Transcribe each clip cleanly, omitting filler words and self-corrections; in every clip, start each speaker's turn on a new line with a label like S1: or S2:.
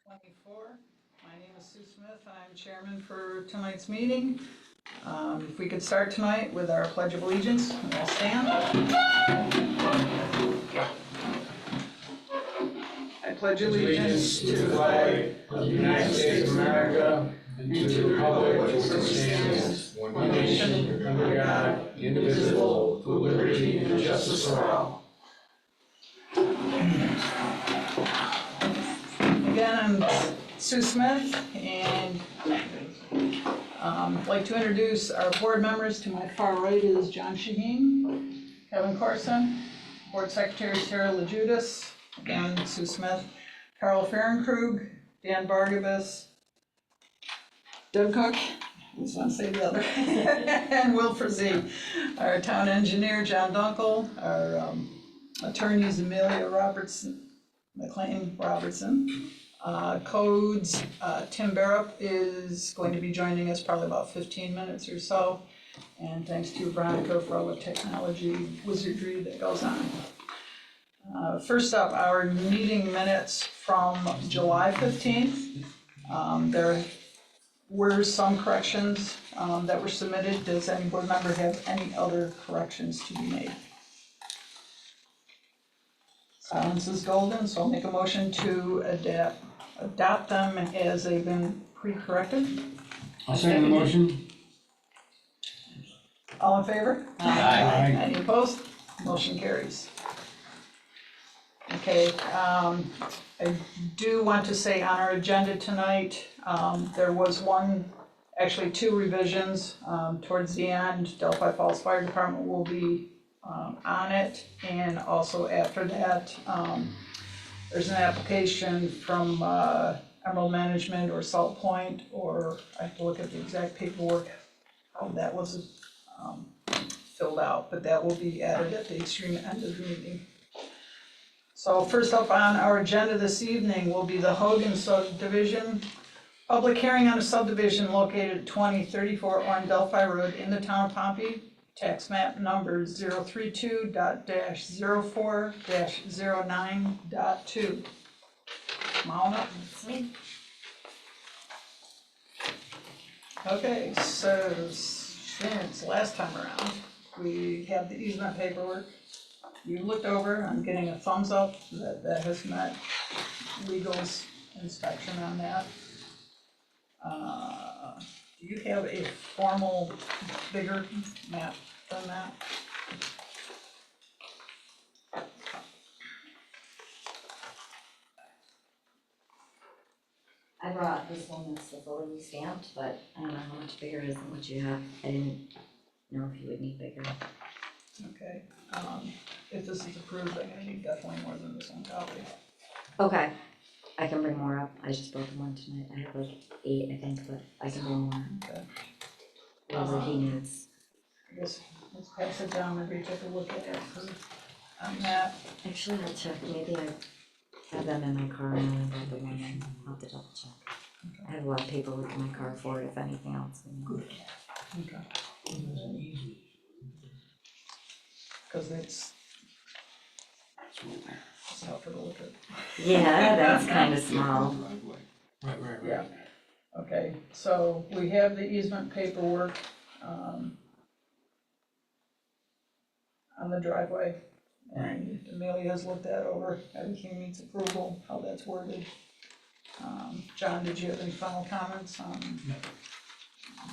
S1: 24. My name is Sue Smith, and I'm chairman for tonight's meeting. If we could start tonight with our Pledge of Allegiance, we'll stand. I pledge allegiance to the flag of the United States of America and to the republic for which it stands, one nation, under God, indivisible, with liberty and justice for all. Again, I'm Sue Smith, and I'd like to introduce our board members. To my far right is John Shaheen, Kevin Corson, Board Secretary Sarah LaJudas, again Sue Smith, Carl Fahrenkrug, Dan Bargabas, Deb Cook, I just want to say the other, and Will Frazee, our town engineer John Dunkel, our attorneys Amelia Robertson, McLean Robertson. Codes, Tim Barrup is going to be joining us probably about 15 minutes or so. And thanks to Veronica for all the technology wizardry that goes on. First up, our meeting minutes from July 15th. There were some corrections that were submitted. Does any board member have any other corrections to be made? Silence is golden, so I'll make a motion to adopt them as they've been pre-corrected.
S2: I'll second the motion.
S1: All in favor?
S2: Aye.
S1: Any opposed? Motion carries. Okay, I do want to say on our agenda tonight, there was actually two revisions towards the end. Delphi Falls Fire Department will be on it, and also after that, there's an application from Emerald Management or Salt Point, or I have to look at the exact paperwork, how that was filled out, but that will be added at the extreme end of the meeting. So first up on our agenda this evening will be the Hogan subdivision. Public hearing on a subdivision located at 2034 Orne Delphi Road in the town of Pompey. Tax map number 032.04-09.2. Come on up. Okay, so since last time around, we have the easement paperwork. You looked over, I'm getting a thumbs up that has met legal's inspection on that. Do you have a formal, bigger map than that?
S3: I brought this one that's the fully stamped, but I don't know how much bigger it is than what you have. I didn't know if you would need bigger.
S1: Okay, if this is approved, I'm gonna need definitely more than this one copy.
S3: Okay, I can bring more up. I just broke one tonight. I have like 8, I think, but I can bring more.
S1: Okay.
S3: Whatever he needs.
S1: I guess let's pass it down and take a look at it on that.
S3: Actually, I'll check. Maybe I have them in my car and I brought the one in. I'll have to double check.
S1: Okay.
S3: I have a lot of paperwork in my car for it if anything else.
S1: Good. Okay. Because it's tougher to look at.
S3: Yeah, that's kind of small.
S2: Right.
S1: Yeah. Okay, so we have the easement paperwork on the driveway. And Amelia has looked that over, everything needs approval, how that's worded. John, did you have any final comments on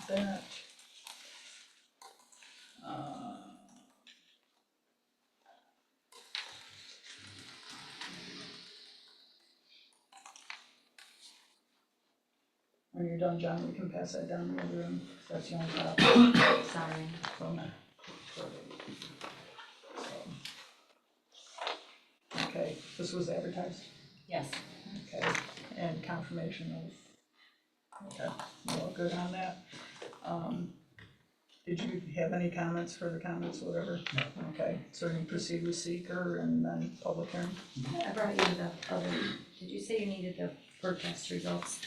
S1: that? When you're done, John, we can pass that down the other room. That's the only copy
S3: Sorry.
S1: from that. Okay, this was advertised?
S3: Yes.
S1: Okay, and confirmation of, okay, we're all good on that. Did you have any comments, further comments, whatever?
S2: No.
S1: Okay, so you proceed with seeker and then public hearing?
S3: I brought you the other, did you say you needed the perk test results?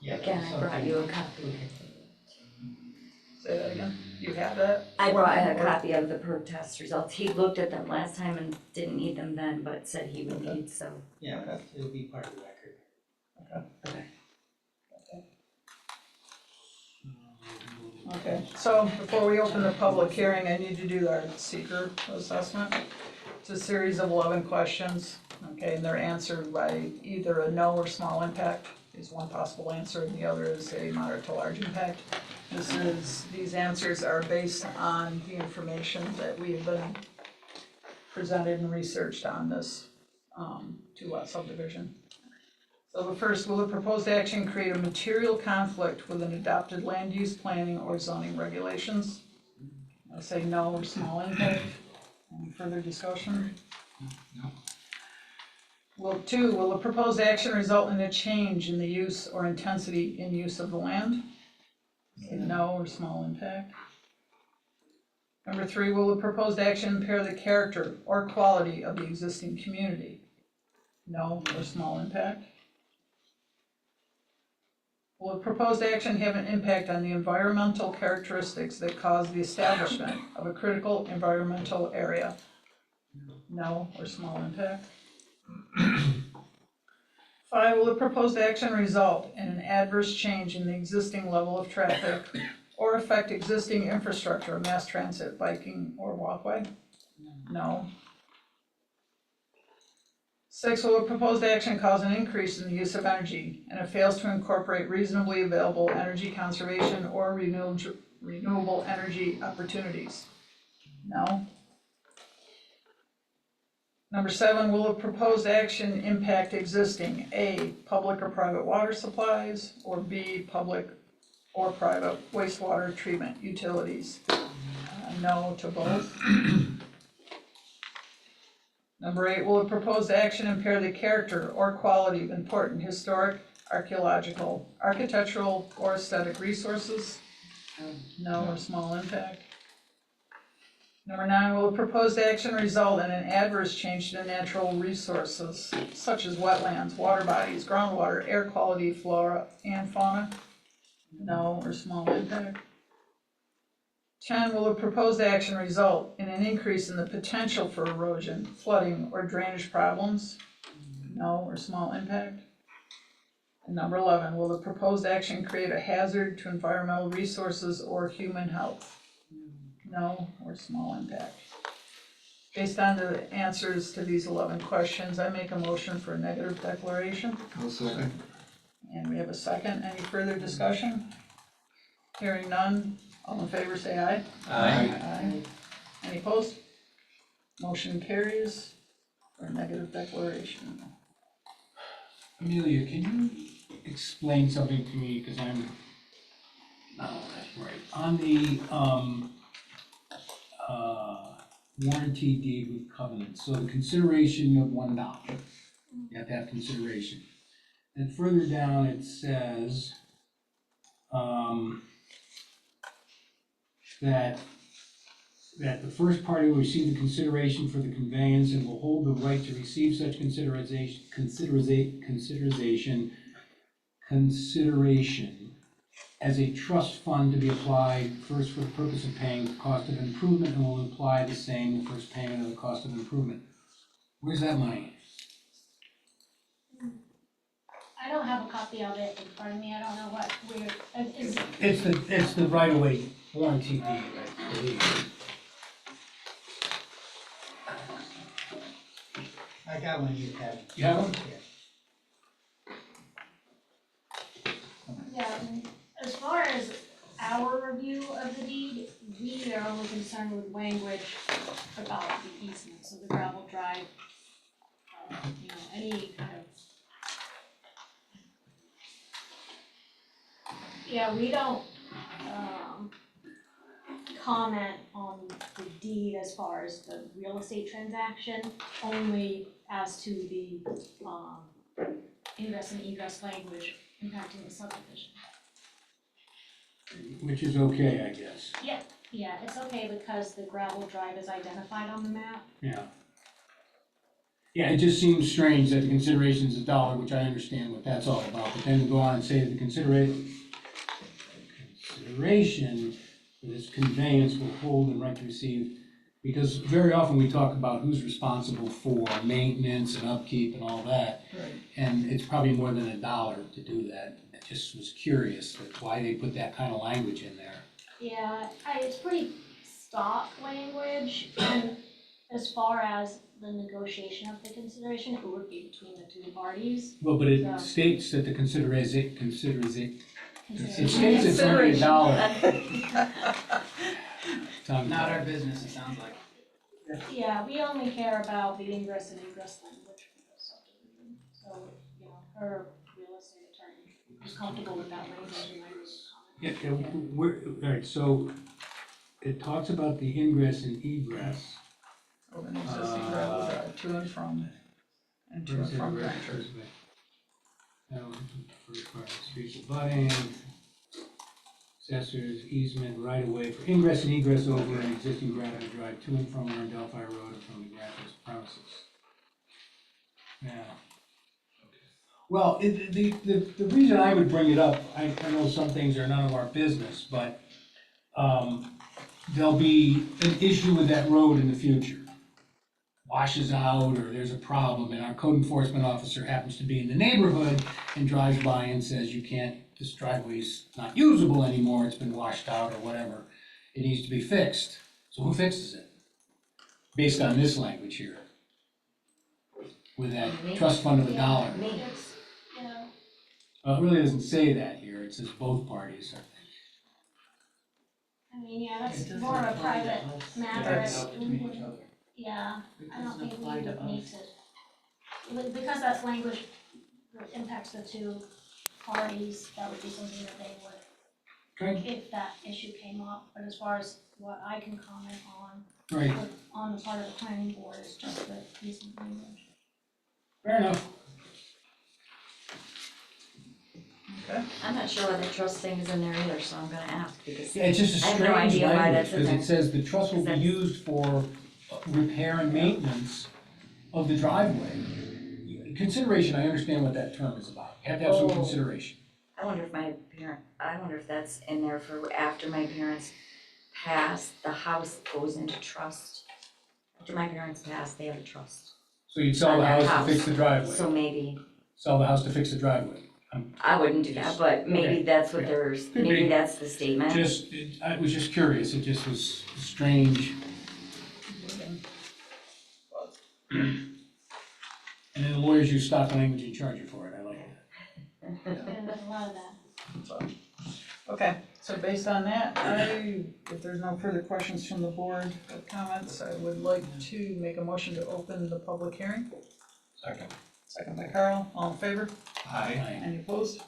S2: Yeah.
S3: Again, I brought you a copy.
S1: Say that again, you have that?
S3: I brought a copy of the perk test results. He looked at them last time and didn't need them then, but said he would need, so.
S4: Yeah, it'll be part of the record.
S1: Okay, so before we open the public hearing, I need to do our seeker assessment. It's a series of 11 questions, okay, and they're answered by either a no or small impact is one possible answer, and the other is a moderate to large impact. These answers are based on the information that we have been presented and researched on this two-lot subdivision. So the first, will the proposed action create a material conflict with an adopted land use planning or zoning regulations? I say no or small impact. Any further discussion?
S2: No.
S1: Will the proposed action result in a change in the use or intensity in use of the land? Say no or small impact. Number 3, will the proposed action impair the character or quality of the existing community? No or small impact. Will the proposed action have an impact on the environmental characteristics that cause the establishment of a critical environmental area? No or small impact. 5, will the proposed action result in an adverse change in the existing level of traffic or affect existing infrastructure, mass transit, biking, or walkway? No. 6, will the proposed action cause an increase in the use of energy and it fails to incorporate reasonably available energy conservation or renewable energy opportunities? No. Number 7, will the proposed action impact existing A, public or private water supplies, or B, public or private wastewater treatment utilities? No to both. Number 8, will the proposed action impair the character or quality of important historic, archaeological, architectural, or aesthetic resources? No or small impact. Number 9, will the proposed action result in an adverse change to the natural resources such as wetlands, water bodies, groundwater, air quality, flora, and fauna? No or small impact. 10, will the proposed action result in an increase in the potential for erosion, flooding, or drainage problems? No or small impact. And number 11, will the proposed action create a hazard to environmental resources or human health? No or small impact. Based on the answers to these 11 questions, I make a motion for a negative declaration.
S4: I'll second.
S1: And we have a second. Any further discussion? Hearing none. All in favor, say aye. Aye. Any opposed? Motion carries for a negative declaration.
S2: Amelia, can you explain something to me, because I'm not all that right. On the warranty deed with covenant, so the consideration of $1, you have to have consideration. And further down it says that the first party will receive the consideration for the conveyance and will hold the right to receive such consideration as a trust fund to be applied first for the purpose of paying the cost of improvement and will apply the same the first payment of the cost of improvement. Where's that money?
S5: I don't have a copy of it in front of me, I don't know where, is,
S2: It's the right-of-way warranty deed, I believe.
S6: I got one you have.
S2: You have one?
S5: yeah, as far as our review of the deed, we are only concerned with language about the easement, so the gravel drive, any kind of. Yeah, we don't, comment on the deed as far as the real estate transaction, only as to the, ingress and egress language impacting the subdivision.
S2: Which is okay, I guess.
S5: Yeah, it's okay because the gravel drive is identified on the map.
S2: Yeah. Yeah, it just seems strange that the consideration is $1, which I understand what that's all about, but then to go on and say the consideration for this conveyance will hold and right to receive Because very often we talk about who's responsible for maintenance and upkeep and all that,
S1: Right.
S2: and it's probably more than $1 to do that. I just was curious that why they put that kind of language in there.
S5: Yeah, it's pretty stock language, and as far as the negotiation of the consideration, it would be between the two parties.
S2: Well, but it
S5: Yeah.
S2: states that the considers it, it
S5: Consideration.
S2: states it's only $1.
S6: Not our business, it sounds like.
S5: Yeah, we only care about the ingress and egress language for the subdivision, so, you know, her real estate attorney is comfortable with that language and I would comment.
S2: Yeah, all right, so it talks about the ingress and egress.
S1: Of an existing gravel drive to and from Grantchurch.
S2: Streets abutting, accessors, easement, right of way for ingress and egress over an existing gravel drive to and from Warren Delphi Road and from the Gravel's premises. Yeah. Well, the reason I would bring it up, I know some things are none of our business, but, there'll be an issue with that road in the future. Washes out, or there's a problem, and our code enforcement officer happens to be in the neighborhood and drives by and says, you can't, this driveway's not usable anymore, it's been washed out or whatever, it needs to be fixed. So who fixes it? Based on this language here. With that trust fund of $1.
S3: Me.
S5: It's, you know,
S2: Well, it really doesn't say that here, it says both parties, I think.
S5: I mean, yeah, that's
S6: It doesn't
S5: more of a
S6: apply to
S5: private
S6: us.
S5: matter.
S6: It's between each other.
S5: Yeah,
S6: It
S5: I don't
S6: doesn't
S5: think we
S6: apply to
S5: would need
S6: us.
S5: to, because that's language that impacts the two parties, that would be something that they would,
S2: Okay,
S5: if that issue came up. But as far as what I can comment on,
S2: right,
S5: on the part of the planning board is just the easement language.
S2: fair enough.
S1: Okay.
S3: I'm not sure why the trust thing is in there either, so I'm gonna ask, because
S2: Yeah, it's just a
S3: I have no
S2: strange
S3: idea why
S2: language,
S3: that's in
S2: because
S3: there.
S2: it says the trust will be
S3: That's-
S2: used for repair and maintenance of the driveway. Consideration, I understand what that term is about, you have to have some
S3: Oh.
S2: consideration.
S3: I wonder if that's in there for after my parents pass, the house goes into trust. After my parents pass, they have a trust,
S2: So you'd sell the
S3: On their
S2: house to fix
S3: house.
S2: the driveway,
S3: so maybe,
S2: sell the house to fix the driveway.
S3: I wouldn't do that, but maybe
S2: Okay.
S3: that's what
S2: Yeah.
S3: there's,
S2: Could
S3: maybe
S2: be.
S3: that's the statement.
S2: I was just curious, it just was strange. And then the lawyers use stock language and charge you for it, I like it.
S5: And there's a lot of that.
S1: So, okay, so based on that, if there's no further questions from the board or comments, I would like to make a motion to open the public hearing.
S2: Second.
S1: Second by Carl, all in favor?
S2: Aye.
S1: Any opposed?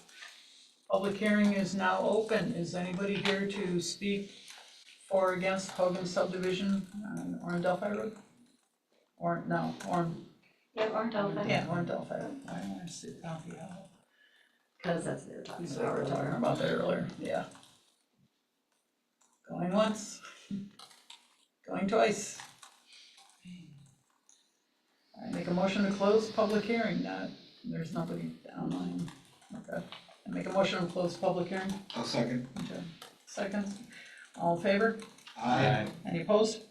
S1: Public hearing is now open. Is anybody here to speak for or against Hogan subdivision on Warren Delphi Road? Or, no, Warren,
S3: Yeah, or Delphi,
S1: yeah, Warren Delphi. I want to see Coffee Hollow.
S3: because that's what they were talking
S1: We
S3: about.
S1: were talking about that earlier, yeah. Going once. Going twice. I make a motion to close public hearing, there's nobody online, okay. I make a motion to close public hearing,
S4: I'll second.
S1: okay. Second, all in favor?
S4: Aye.
S1: Any opposed?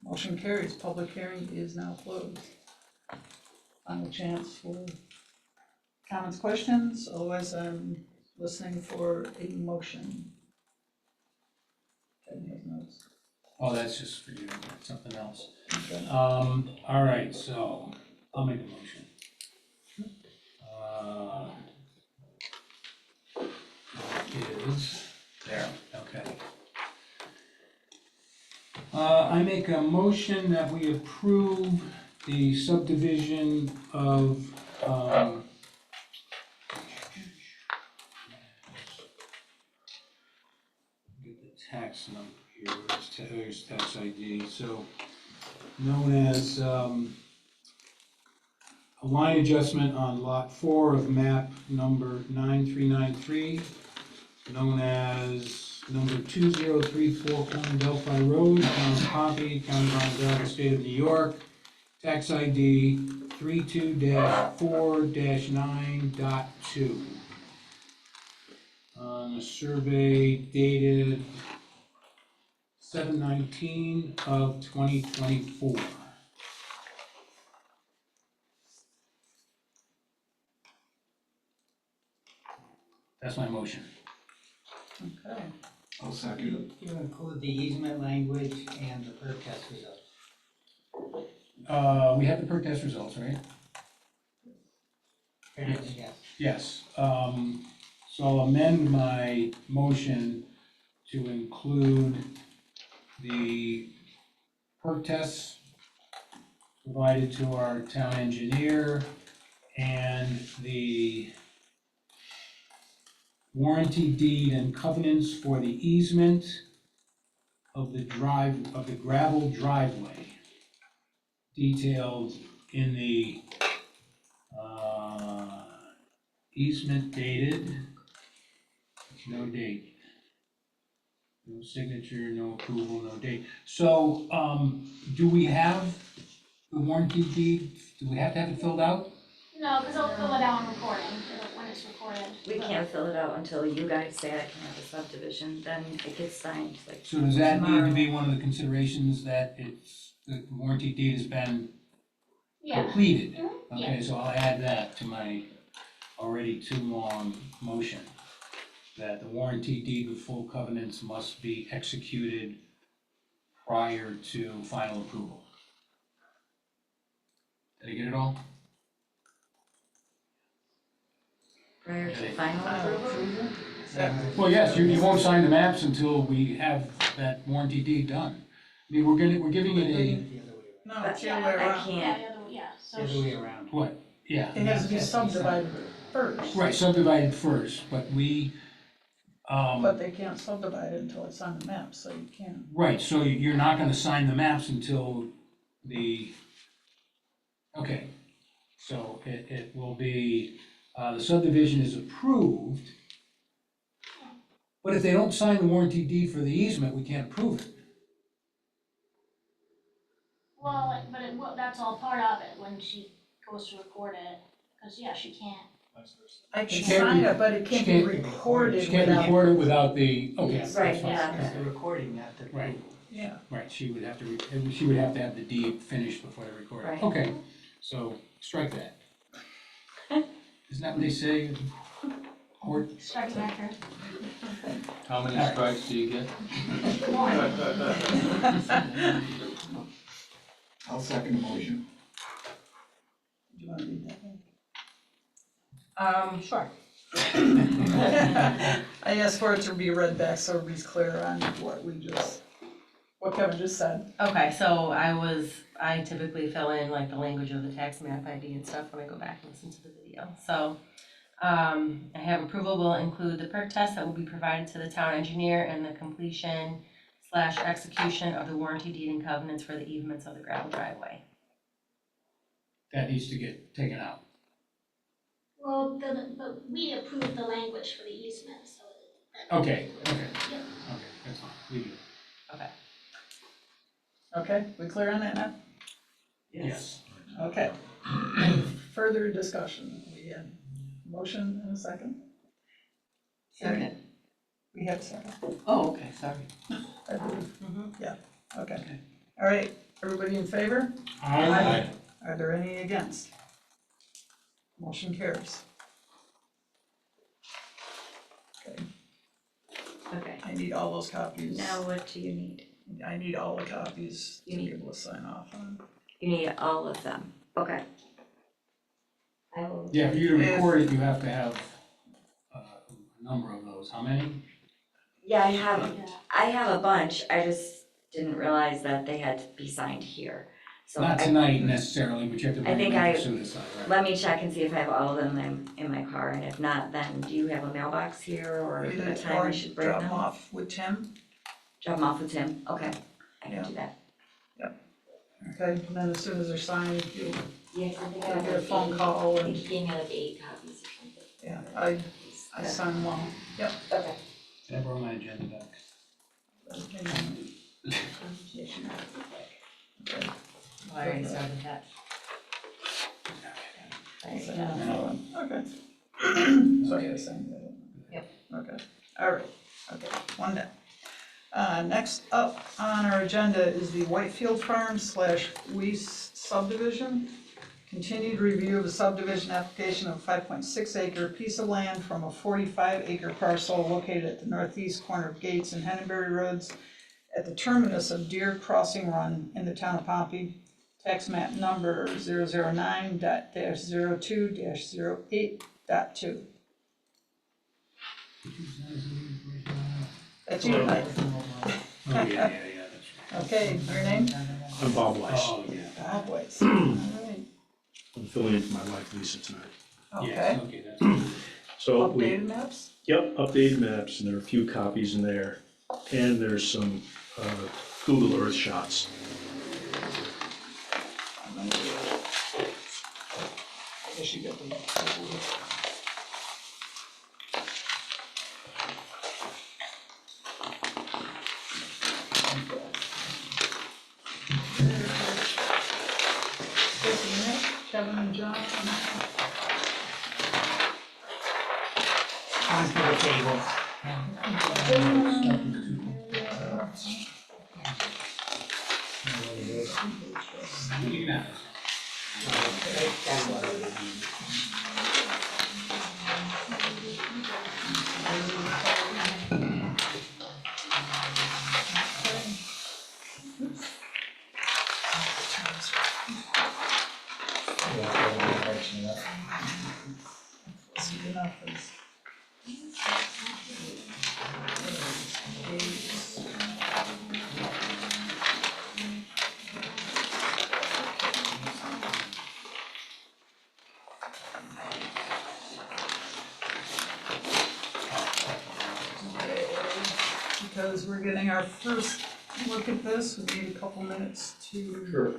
S1: Motion carries, public hearing is now closed. Final chance for comments, questions, otherwise I'm listening for a motion. Kevin has notes.
S2: Oh, that's just for you, something else.
S1: Okay.
S2: All right, so I'll make a motion. Is there, okay. I make a motion that we approve the subdivision of, get the tax number here, where's tax ID, so known as, a line adjustment on lot 4 of map number 9393, known as number 2034 County Delphi Road, Town of Pompey, County of Onondaga, State of New York, tax ID 32-4-9.2. On a survey dated 7/19 of 2024. That's my motion.
S1: Okay.
S6: I'll second
S4: You include the easement language and the perk test results.
S2: We have the perk test results, right?
S4: Yes.
S2: Yes, so I'll amend my motion to include the perk tests provided to our town engineer and the warranty deed and covenants for the easement of the gravel driveway detailed in the easement dated, no date. No signature, no approval, no date. So, do we have the warranty deed? Do we have to have it filled out?
S5: No, because I'll fill it out on recording, when it's recorded.
S3: We can't fill it out until you guys say I can have a subdivision, then it gets signed like.
S2: So does that need to
S3: Tomorrow.
S2: be one of the considerations that the warranty deed has been
S5: Yeah,
S2: completed?
S5: Mhm,
S2: Okay, so I'll add that to my already too long motion, that the warranty deed with full covenants must be executed prior to final approval. Did I get it all?
S3: Prior to final approval?
S2: Well, yes, you won't sign the maps until we have that warranty deed done. I mean, we're giving it
S4: The other way
S1: No, it's the other way
S3: I
S1: around.
S5: yeah,
S3: can't,
S5: the other, yeah, so.
S4: around. The other way around.
S2: what, yeah,
S1: It has to be subdivided first.
S2: right, subdivided first, but we,
S1: But they can't subdivide it until it's on the map, so you can't.
S2: right, so you're not gonna sign the maps until okay. So it will be, the subdivision is approved, but if they don't sign the warranty deed for the easement, we can't approve it.
S5: Well, but that's all part of it when she goes to record it, because, yeah, she can't.
S1: I
S2: She
S1: can
S2: can't
S1: sign
S2: be-
S1: it, but it can't
S2: she
S1: be
S2: can't-
S1: recorded
S2: She can't
S1: without.
S2: record it without the, okay, that's
S3: Right,
S2: fine.
S3: yeah.
S4: It's the recording, not the.
S2: Right.
S1: Yeah,
S2: Right, she would have to have the deed finished before they record it.
S3: Right.
S2: Okay, so strike that. Isn't that what they say in court?
S5: Strike record.
S7: How many
S2: Alright.
S7: strikes do you get?
S5: One.
S6: I'll second the motion.
S1: do you wanna read that one?
S3: Sure.
S1: I asked for it to be read back so everybody's clear on what Kevin just said.
S8: Okay, so I typically fill in like the language of the tax map ID and stuff when I go back and listen to the video. So, I have approval will include the perk test that will be provided to the town engineer and the completion/execution of the warranty deed and covenants for the easements of the gravel driveway.
S2: That needs to get taken out.
S9: Well, but we approved the language for the easement, so.
S2: Okay, okay,
S9: Yep.
S2: okay, that's fine, leave it.
S1: Okay, we clear on that now?
S2: Yes.
S1: Okay. Any further discussion? We had a motion and a second?
S8: Second.
S1: We had a second,
S8: Oh, okay, sorry.
S1: I believe.
S8: Mhm.
S1: Yeah, okay. All right, everybody in favor?
S2: Aye.
S1: Are there any against? Motion carries. Okay,
S3: Okay,
S1: I need all those copies.
S3: now what do you need?
S1: I need all the copies to
S3: You
S1: be
S3: need-
S1: able to sign off on.
S3: You need all of them, okay. I will.
S2: Yeah, for you to record it, you have to have a number of those. How many?
S3: Yeah,
S5: Yeah.
S3: I have a bunch, I just didn't realize that they had to be signed here. So
S2: Not tonight necessarily, but you have to
S3: I
S2: bring
S3: think
S2: them
S3: I-
S2: in soon aside, right?
S3: let me check and see if I have all of them in my car, and if not, then do you have a mailbox here, or a time I should bring
S1: Drop
S3: them?
S1: them off with Tim,
S3: Drop them off with Tim, okay, I
S1: Yeah.
S3: can do that.
S1: okay, and then as soon as they're signed, you,
S3: Yeah, 'cause I think I
S1: you'll
S3: have
S1: get a
S3: like
S1: phone
S3: eight-
S1: call
S3: I
S1: and,
S3: think he gave me like 8 copies or something.
S1: yeah, I sign them all, yep.
S3: Okay.
S2: Can I borrow my agenda back?
S1: Okay.
S8: I already started that.
S1: Okay. So I gotta sign that.
S8: Yep.
S1: Okay, all right, okay, one down. Next up on our agenda is the Whitefield Farm / Weiss subdivision. Continued review of a subdivision application of 5.6 acre piece of land from a 45 acre parcel located at the northeast corner of Gates and Hennenberry Roads at the terminus of Deer Crossing Run in the town of Pompey. Tax map number 009.02-08.2. That's you, Mike.
S2: Oh, yeah, that's
S1: Okay, your name?
S10: I'm Bob
S2: right.
S10: Weiss.
S2: Oh, yeah.
S1: Bob Weiss. All right.
S10: I'm filling in for my wife Lisa tonight.
S1: Okay.
S2: Yes, okay, that's good.
S10: So
S1: Updated maps?
S10: Yep, updated maps, and there are a few copies in there. And there's some Google Earth shots.
S1: I guess you got the. Kevin and John.
S4: Onto the table.
S2: You can have it.
S1: Because we're getting our first look at this, we need a couple minutes to.
S10: Sure.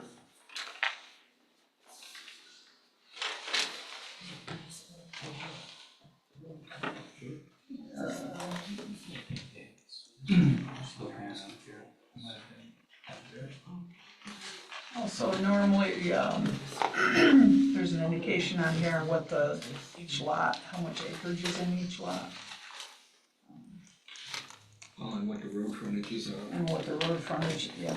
S1: Also, normally, there's an indication on here what each lot, how much acreage is in each lot,
S6: And what the road frontages are.
S1: and what the road frontage, yeah.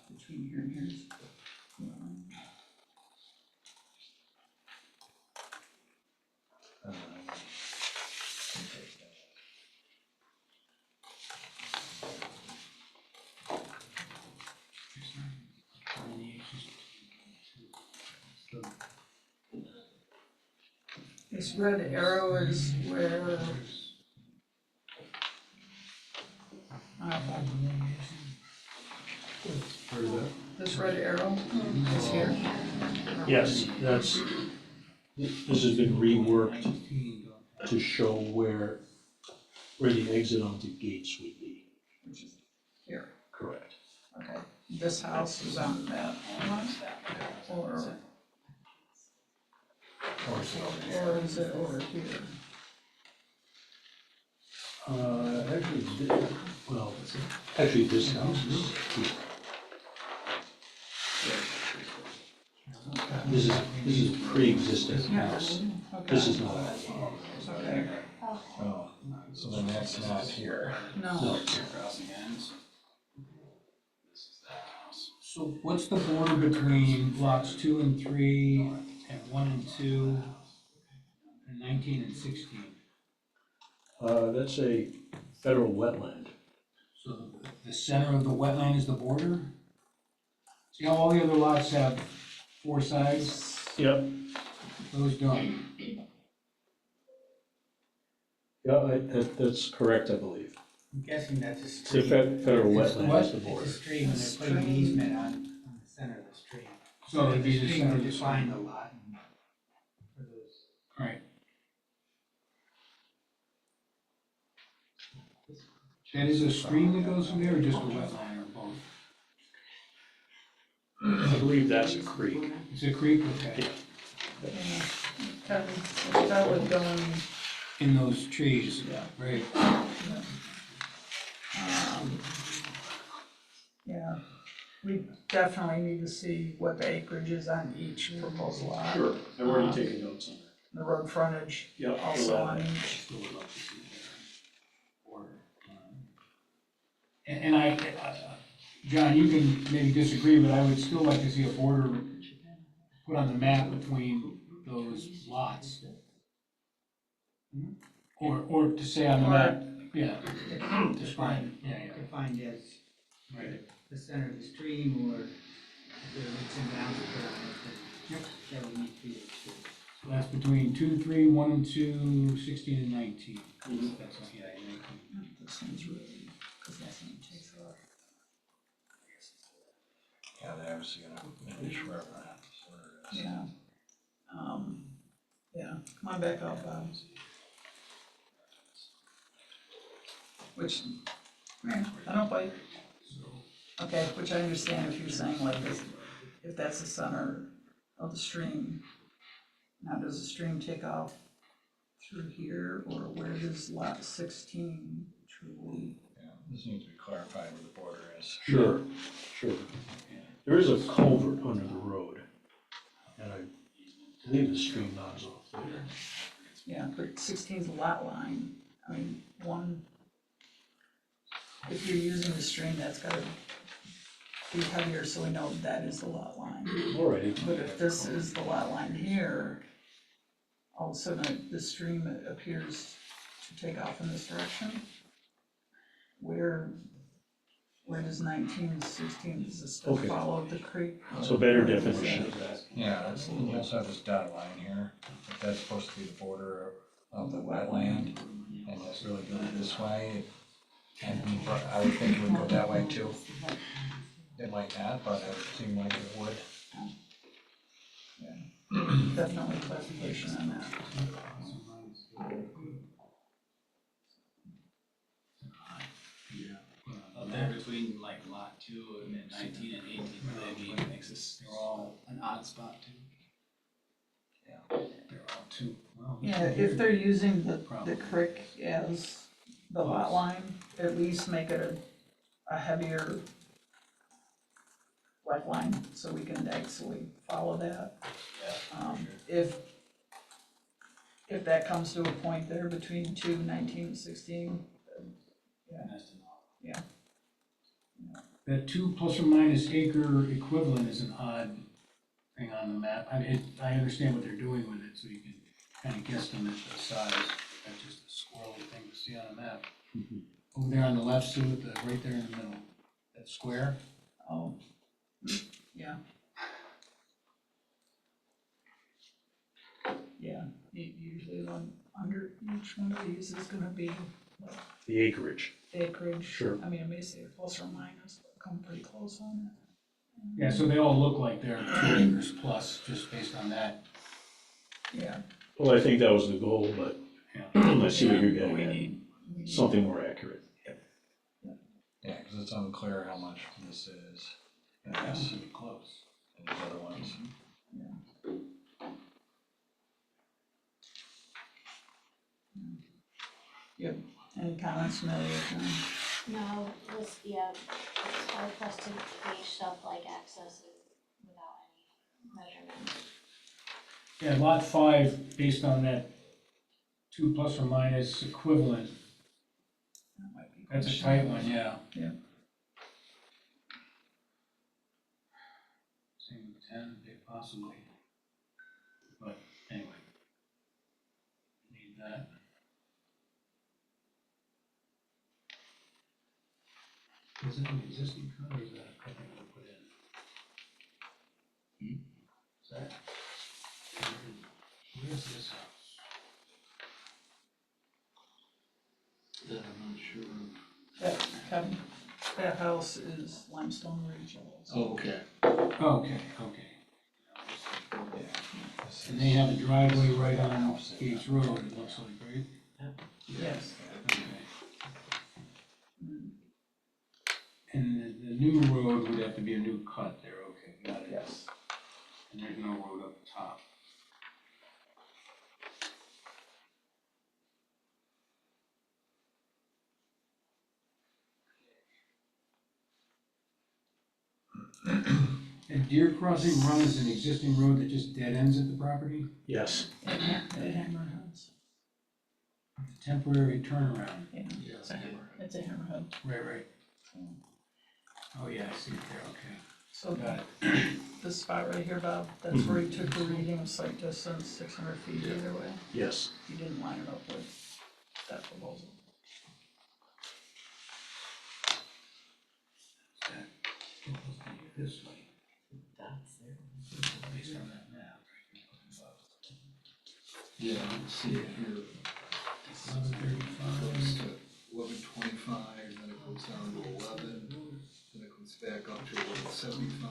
S1: Between here and here's. This red arrow is where. This red arrow is here.
S10: Yes, this has been reworked to show where the exit onto Gates would be.
S1: Which is here,
S10: Correct.
S1: okay. This house is on that one, or is it over here?
S10: Actually, this house is here. This is a pre-existing house. This is not.
S1: Okay,
S7: Oh, so then that's not here.
S1: no,
S2: So what's the border between lots 2 and 3 and 1 and 2 and 19 and 16?
S10: That's a federal wetland.
S2: So the center of the wetland is the border? See how all the other lots have 4 sides?
S10: Yep.
S2: Those don't.
S10: Yeah, that's correct, I believe.
S4: I'm guessing that's a
S10: It's a
S4: stream.
S10: federal
S4: It's
S10: wetland
S4: what?
S10: is the
S4: It's
S10: border.
S4: a stream, and they're putting an easement on the center of the stream.
S2: So it'd be the
S4: stream
S2: center
S4: would
S2: of the
S4: define
S2: stream.
S4: the lot and for those.
S2: Right. That is a stream that goes through there, or just a wetland, or both?
S10: I believe that's a creek.
S2: It's a creek, okay,
S1: Yeah. That would go in,
S2: in those trees,
S1: yeah.
S2: right?
S1: Yeah, we definitely need to see what the acreage is on each proposed lot.
S10: Sure, I've already taken notes on that.
S1: The road frontage
S10: Yep.
S1: also on each.
S2: Still would love to see that. Or, and I, John, you can maybe disagree, but I would still like to see a border put on the map between those lots. Or to say on the map, yeah, define, yeah,
S4: Defined as
S2: yeah, right.
S4: the center of the stream or if there are some bounds put on it, then that would need to be.
S2: So that's between 2, 3, 1 and 2, 16 and 19.
S10: Mhm.
S2: That's, yeah, 19.
S1: This one's really, because that one takes off.
S7: Yeah, they obviously gonna finish wherever that is.
S1: Yeah. Yeah, come on back up, Bob. Which, I don't bite. Okay, which I understand if you're saying like this, if that's the center of the stream. Now, does the stream take off through here, or where does lot 16 truly?
S7: Yeah, this needs to be clarified where the border is.
S10: Sure, sure. There is a culvert under the road, and I believe the stream runs off there.
S1: Yeah, but 16's a lot line. I mean, if you're using the stream, that's gotta be heavier, so we know that is the lot line.
S10: All right,
S1: But if this is the lot line here, all of a sudden the stream appears to take off in this direction. Where does 19 and 16, does this still
S10: Okay.
S1: follow the creek?
S10: so better definition of that.
S7: Yeah, that's, you also have this dotted line here, if that's supposed to be the border of the wetland, and it's really going this way, and I would think it would go that way too. It might not, but it would seem like it would.
S1: Definitely clarification on that.
S11: There between like lot 2 and then 19 and 18, maybe makes this, they're all an odd spot too.
S2: They're all 2. Well,
S1: Yeah, if they're using the creek as the lot line, at least make it a heavier wet line, so we can actually follow that. If that comes to a point there between 2, 19, and 16, yeah.
S2: That 2 plus or minus acre equivalent is an odd thing on the map. I understand what they're doing with it, so you can kind of guesstimate the size. That's just a squirrely thing to see on a map. Over there on the left, Sue, right there in the middle, that square.
S1: Oh, yeah. Yeah, usually one under each one of these is gonna be
S10: The acreage,
S1: acreage.
S10: Sure.
S1: I mean, it may say plus or minus, but come pretty close on it.
S2: Yeah, so they all look like they're 2 acres plus, just based on that.
S1: Yeah.
S10: well, I think that was the goal, but
S2: Yeah.
S10: I see what you're
S2: What we
S10: getting
S2: need.
S10: at, something more accurate.
S7: Yeah, because it's unclear how much this is,
S2: It has to be close.
S7: and the other ones.
S1: Yep, any comments from any of them?
S9: No, this, yeah, it's hard for us to gauge stuff like access without any measurement.
S2: Yeah, lot 5, based on that 2 plus or minus equivalent,
S1: That might be
S2: that's a tight one, yeah.
S1: Yeah.
S2: Same with 10, possibly. But anyway. Need that. Is it an existing cut or is that a cut they put in? Is that? Where's this house?
S11: That I'm not sure of.
S1: That, Kevin, that house is Limestone Ridge.
S11: Okay.
S2: Okay. And they have a driveway right on Gates Road, it looks like, right?
S1: Yes.
S2: Okay. be a new cut there, okay, got it.
S1: yes.
S2: And there's no road up top. And Deer Crossing Run is an existing road that just dead ends at the property?
S10: Yes,
S1: Hammerheads.
S2: Temporary turnaround.
S1: Yeah,
S6: Yes.
S1: it's a hammerhead.
S2: Right. Oh, yeah, I see it there, okay.
S1: So
S2: Got it.
S1: this spot right here, Bob, that's where he took the reading of site distance, 600 feet either way.
S10: yes.
S1: He didn't line it up with that proposal.
S2: This way. Based on that map.
S6: Yeah, I can see it here.
S2: 1135.
S6: Goes to 1125, then it goes down to 11, then it comes back up to 1175.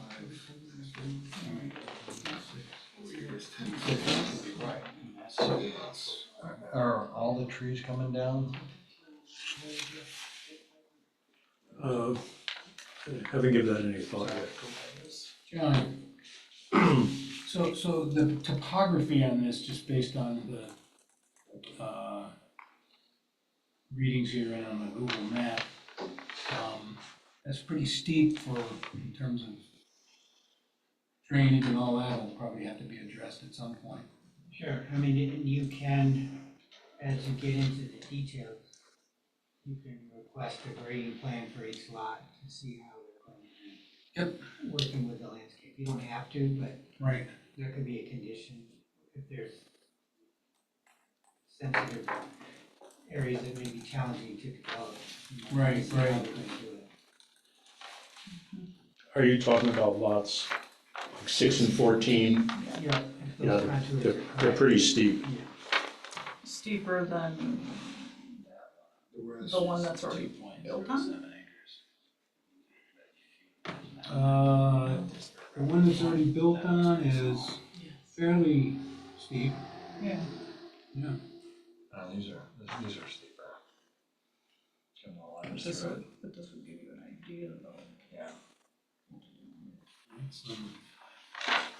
S6: Over here is 1050.
S2: Right.
S6: So it's,
S7: Are all the trees coming down?
S10: Haven't given that any thought yet.
S2: John, so the topography on this, just based on the, readings here and on the Google map, that's pretty steep for, in terms of drainage and all that, will probably have to be addressed at some point.
S4: Sure, I mean, and you can, as you get into the details, you can request a grading plan for each lot to see how they're going to be working with the landscape. You don't have to, but
S2: Right.
S4: that could be a condition if there's sensitive areas that may be challenging to develop. You know,
S2: Right,
S4: see how
S2: right.
S4: they're gonna do it.
S10: Are you talking about lots like 6 and 14?
S4: Yeah, if
S10: Yeah,
S4: those contours
S10: they're,
S4: are
S10: they're
S4: correct.
S10: pretty steep.
S4: Yeah.
S1: Steeper than
S6: the rest.
S1: the one that's already built on?
S2: The one that's already built on is fairly steep.
S1: Yeah.
S2: Yeah.
S7: These are steeper. Give them a line
S1: But this
S7: through it.
S1: would give you an idea though. Yeah.
S2: It's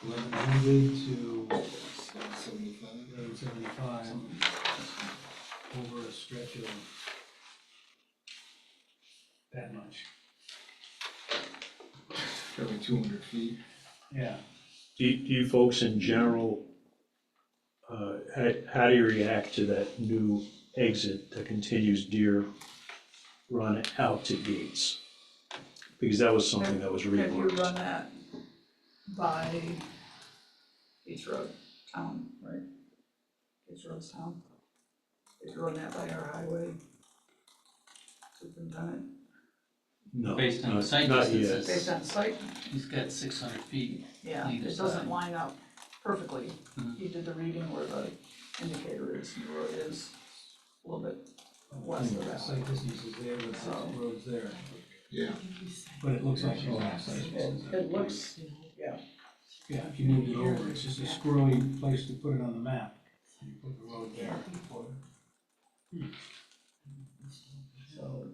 S2: 1100 to
S6: 75.
S2: 1175 over a stretch of that much.
S6: Probably 200 feet.
S2: Yeah.
S10: Do you folks in general, how do you react to that new exit that continues Deer Run out to Gates? Because that was something that was
S1: Have you
S10: reworked.
S1: run that by Gates Road Town, right? Gates Road's town? If you run that by our highway superintendent,
S10: No,
S11: Based on
S10: not-
S11: site
S10: not
S11: distances.
S10: yet.
S1: based on site,
S11: He's got 600 feet.
S1: yeah,
S11: Either
S1: it doesn't
S11: side.
S1: line up perfectly.
S11: Mhm.
S1: He did the reading where the indicator is, and the road is a little bit west of that.
S2: Site distance is there, but the road's there.
S6: Yeah.
S2: But it looks like you're on site distance.
S1: It looks,
S2: Yeah, if you moved it over, it's just a squirrely place to put it on the map. You put the road there.
S1: so,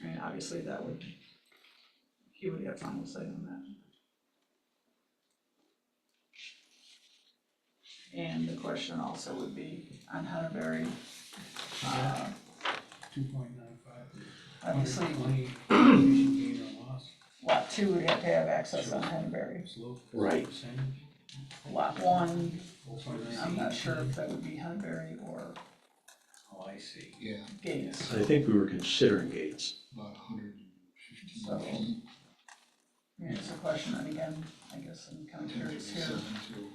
S1: I mean, obviously that would, he would have final say on that. And the question also would be on Henneberry,
S2: 2.95.
S1: obviously,
S2: 120 gain or loss.
S1: lot two would have to have access on Henneberry.
S2: Slope.
S10: Right.
S2: Percentage.
S1: Lot one,
S2: 4.9.
S1: I'm not sure if that would be Henneberry or
S2: Oh, I see.
S6: Yeah,
S1: Gates.
S10: I think we were considering Gates.
S6: about 115
S1: So-
S6: feet.
S1: Yeah, it's a question, and again, I guess I'm kind of curious here.
S6: 1057 to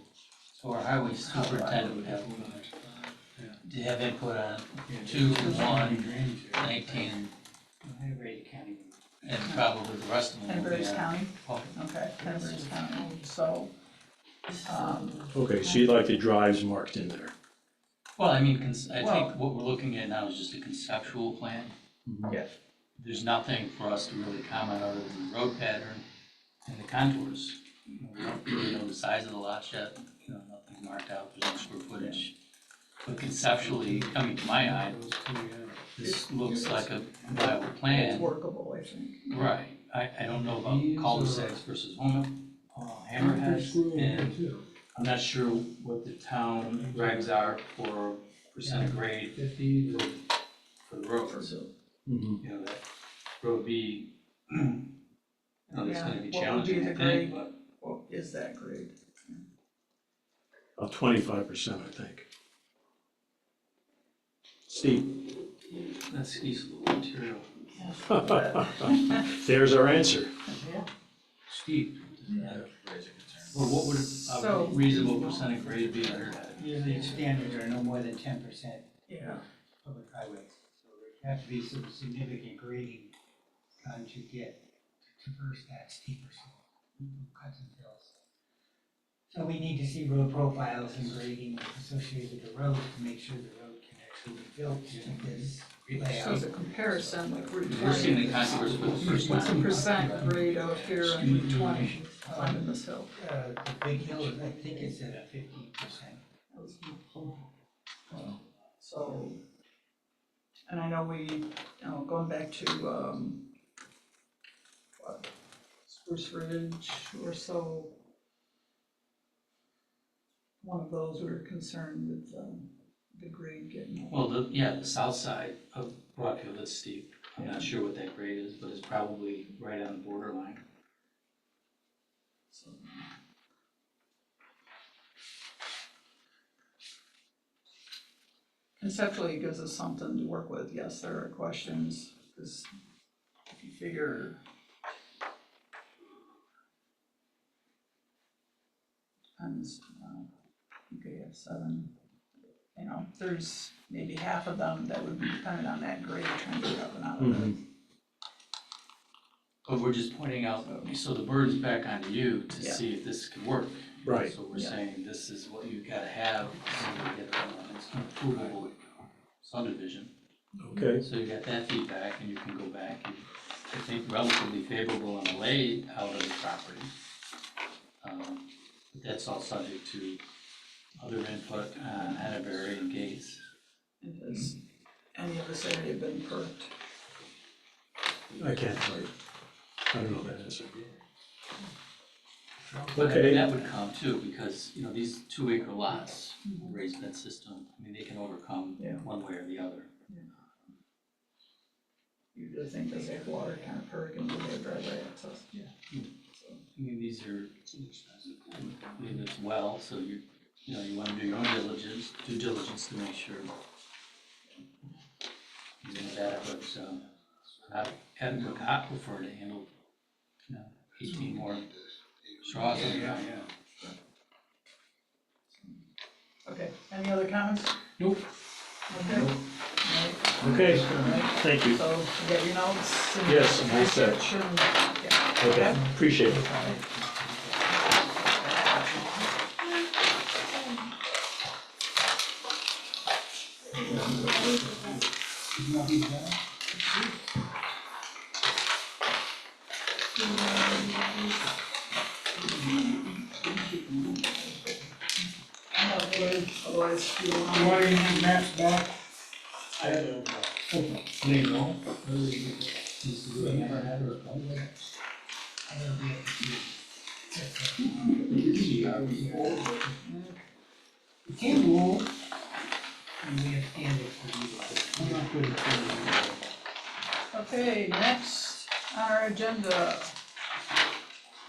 S11: So our highway superintendent would have,
S6: 105.
S11: to have input on
S2: Yeah,
S11: 2,
S2: there's
S11: 1,
S2: drainage there.
S11: 19,
S4: Henneberry County.
S11: and probably the rest of them will be
S1: Henneberry's
S11: on.
S1: County,
S11: public.
S1: okay, Henneberry's County, so,
S10: Okay, so you'd like the drives marked in there?
S11: Well, I mean, I
S1: Well-
S11: think what we're looking at now is just a conceptual plan.
S1: yeah,
S11: There's nothing for us to really comment other than the road pattern and the contours. You know, we don't really know the size of the lots yet, you know, nothing's marked out, there's no square footage. But conceptually, coming to my eye,
S2: Those two, yeah.
S11: this looks like a viable
S1: it's
S11: plan.
S1: workable, I think.
S11: Right, I don't know about cul-de-sacs versus hammerheads, and I'm not sure what the town regs are for percent of grade
S2: 50,
S11: for the road, so,
S10: Mhm.
S11: you know, that road B, you know, that's gonna be
S1: Yeah, what would be
S11: challenging,
S1: the
S11: I
S1: grade?
S11: think, but
S1: What is that grade?
S10: 25%, I think. Steve?
S11: that's diesel material.
S10: There's our answer.
S1: Yeah.
S2: Steve.
S11: Well, what would
S1: So-
S11: a reasonable percent of grade be under that?
S4: Usually the standards are no more than 10%
S1: Yeah.
S4: public highways. So there have to be some significant grading done to get, to traverse that steeper slope, cuts and fills. So we need to see road profiles and grading associated with the road to make sure the road can actually be built to this
S1: So
S4: layout.
S1: as a comparison, like Route
S11: We're seeing
S1: 20,
S11: the contours for the first
S1: what's the
S11: time.
S1: percent grade out here on Route 20, climbing this hill?
S4: The big hill is, I think it's at 50%.
S1: So, and I know we, going back to, what, Spruce Ridge or so, one of those we were concerned with, the grade getting.
S11: Well, the south side of Broadfield is steep. I'm not sure what that grade is, but it's probably right on the borderline.
S1: So, conceptually, it gives us something to work with. Yes, there are questions, because if you figure times, you could have 7, there's maybe half of them that would be dependent on that grade trying to get up and out of it.
S11: But we're just pointing out, so the burden's back onto you to
S1: Yeah.
S11: see if this can work.
S10: Right.
S11: So we're
S1: Yeah.
S11: saying this is what you gotta have to get an approvable subdivision.
S10: Okay.
S11: So you got that feedback and you can go back and I think relatively favorable on the layout of the property. But that's all subject to other input on Hanoveri and Gates.
S1: And has any of this area been perked?
S10: I can't tell you. I don't know that answer.
S11: But I
S10: Okay.
S11: mean, that would come too, because, these 2-acre lots, raised bed system, I mean, they can overcome
S1: Yeah.
S11: one way or the other.
S1: You really think that they have water kind of perk and they have driveway access? Yeah. So,
S11: I mean, these are, I believe it's well, so you wanna do your own due diligence to make sure. Using that, but, adequate aquifer to handle, 18 more straws.
S1: okay, any other comments?
S2: Nope.
S1: Okay. All
S10: Okay,
S1: right.
S10: thank you.
S1: So, you get your notes? and
S10: Yes, I'm all set.
S1: research and- yeah.
S10: Okay, appreciate it.
S1: Otherwise, you don't
S2: You want any maps back?
S10: I have no
S2: No.
S4: You can rule, and we have standards for you. I'm not good at standards.
S1: Okay, next on our agenda,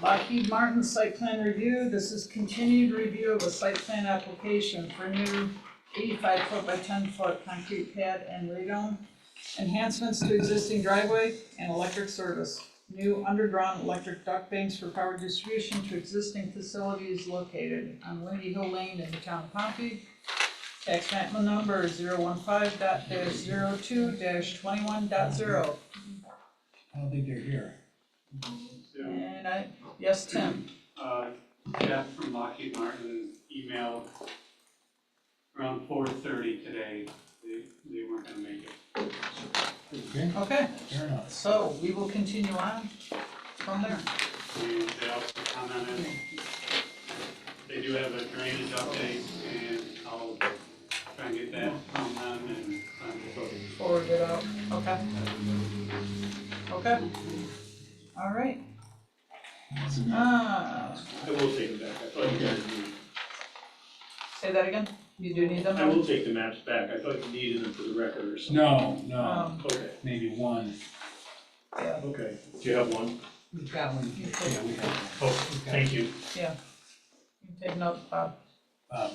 S1: Lockheed Martin site plan review. This is continued review of a site plan application for new 85-foot by 10-foot concrete pad and radome, enhancements to existing driveway and electric service, new underground electric duct banks for power distribution to existing facilities located on Windy Hill Lane in the town of Pompey. Tax map number 015-02-21.0.
S2: I don't think they're here.
S1: And yes, Tim?
S12: Jeff from Lockheed Martin emailed around 4:30 today, they weren't gonna make it.
S1: Okay,
S2: Fair enough.
S1: so we will continue on from there.
S12: And they also commented, they do have a drainage update, and I'll try and get that from them and try and get those.
S1: Forward it out, okay. Okay, All right.
S10: I will take them back, I thought you guys needed,
S1: Say that again? You do need them?
S10: I will take the maps back, I thought you needed them for the record or something.
S2: No,
S10: Okay,
S2: maybe one.
S1: Yeah,
S10: okay, do you have one?
S2: We've got one, yeah, we have one.
S10: Oh, thank you.
S1: yeah. You take note, Bob.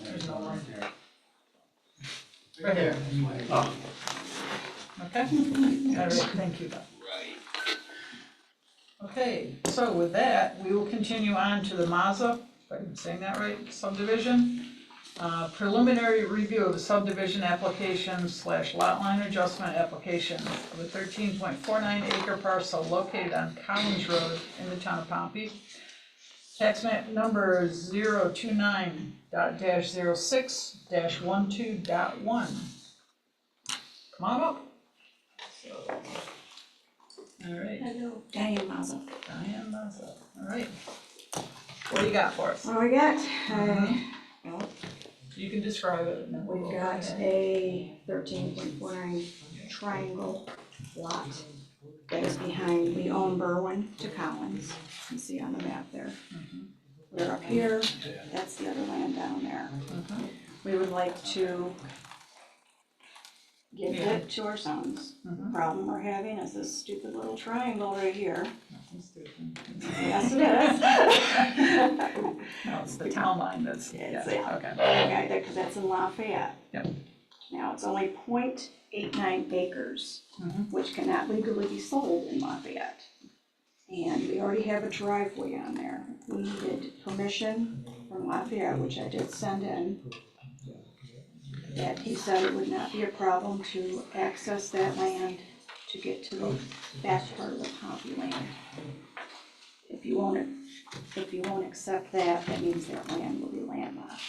S2: There's no one there.
S1: Right here.
S10: Ah,
S1: Okay? All right, thank you, Bob. Okay, so with that, we will continue on to the Mazza, if I'm saying that right, subdivision. Preliminary review of the subdivision application / lot line adjustment application of a 13.49 acre parcel located on Collins Road in the town of Pompey. Tax map number 029.06-12.1. Come on up. All right.
S13: Hello, Diane Mazza.
S1: Diane Mazza, all right. What do you got for us?
S13: What do we got? Well,
S1: You can describe it. and then we'll
S13: we've
S1: go
S13: got
S1: from there.
S13: a 13.49 triangle lot that is behind, we own Berwin to Collins. You can see on the map there. We're up here, that's the other land down there. We would like to give it to our sons. The problem we're having is this stupid little triangle right here. Yes, it is.
S1: No, it's the town line that's,
S13: It's
S1: yeah, okay.
S13: Okay, because that's in Lafayette.
S1: Yep.
S13: Now, it's only 0.89 acres,
S1: Mhm.
S13: which cannot legally be sold in Lafayette. And we already have a driveway on there. We needed permission from Lafayette, which I did send in, that he said it would not be a problem to access that land to get to the back part of the Pompey land. If you won't accept that, that means that land will be landlocked,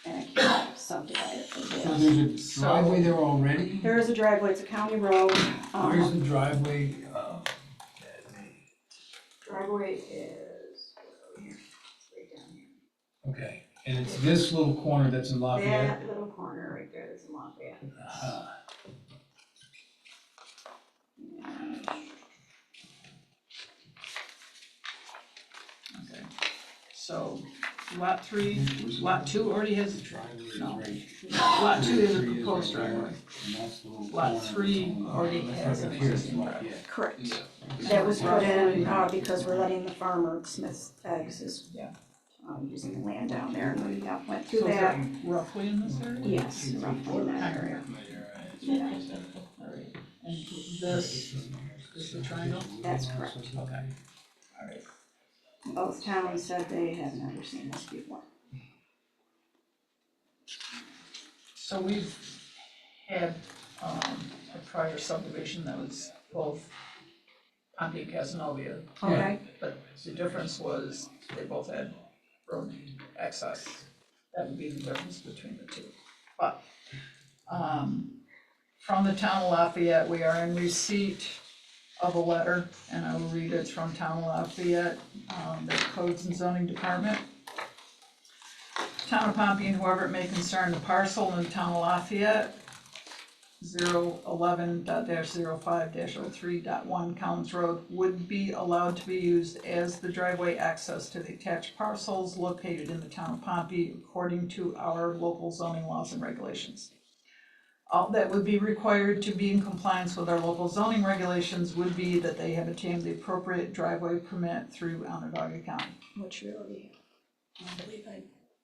S13: and I can't subdivide it for
S2: So
S13: this.
S2: there's a driveway there already?
S13: There is a driveway, it's a county road.
S2: Where's the driveway?
S13: Driveway is, over here, it's right down here.
S2: Okay, and it's this little corner that's in Lafayette?
S13: That little corner right there is in Lafayette.
S1: Okay. So, lot 3, lot 2 already has, no, lot 2 is a proposed driveway. Lot 3 already has an existing driveway.
S13: Correct. That was put in, because we're letting the farmer, Smith's Eggs is,
S1: Yeah.
S13: using the land down there, and we went
S1: So
S13: through
S1: is
S13: that.
S1: that roughly in this area?
S13: Yes, roughly in that area. Yeah,
S1: All right, and this is the triangle?
S13: that's correct.
S1: Okay, all right.
S13: Both towns said they have never seen this before.
S1: So we've had, a prior subdivision that was both Pompey and Casanova,
S13: Okay,
S1: but the difference was they both had road access. That would be the difference between the two. But, from the town of Lafayette, we are in receipt of a letter, and I will read it. It's from town of Lafayette, the Codes and Zoning Department. Town of Pompey and whoever it may concern, the parcel in the town of Lafayette, 011.05-03.1 Collins Road would be allowed to be used as the driveway access to the attached parcels located in the town of Pompey according to our local zoning laws and regulations. All that would be required to be in compliance with our local zoning regulations would be that they have obtained the appropriate driveway permit through Onondaga County.
S13: which we already have. I believe I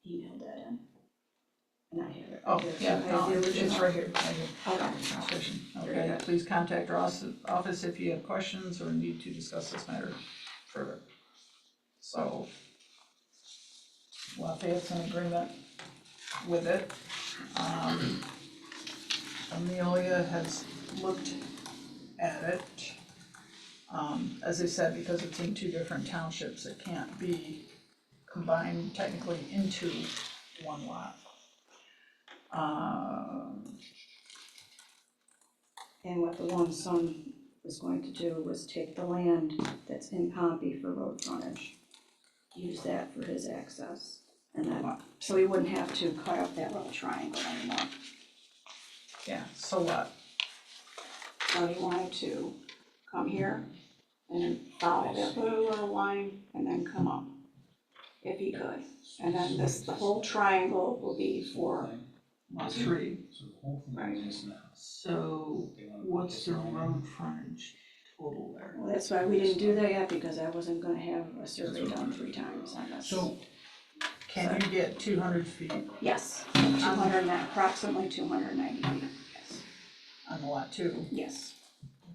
S13: emailed that in. And I have it.
S1: Oh, yeah,
S13: I
S1: no,
S13: have the
S1: it's
S13: original.
S1: right here.
S13: Okay.
S1: Okay, please contact our office if you have questions or need to discuss this matter further. So, Lafayette's in agreement with it. Amelia has looked at it. As I said, because it's in 2 different townships, it can't be combined technically into one lot.
S13: And what the one son was going to do was take the land that's in Pompey for road frontage, use that for his access, and then, so he wouldn't have to cut up that little triangle anymore.
S1: Yeah, so what?
S13: So he wanted to come here and then follow that little line and then come up, if he could. And then the whole triangle will be for,
S1: Lot 3.
S13: right,
S1: So what's the road frontage total there?
S13: well, that's why we didn't do that yet, because I wasn't gonna have a survey done 3 times on this.
S1: So can you get 200 feet
S13: Yes, 200, approximately 290 feet, yes,
S1: on the lot 2?
S13: yes.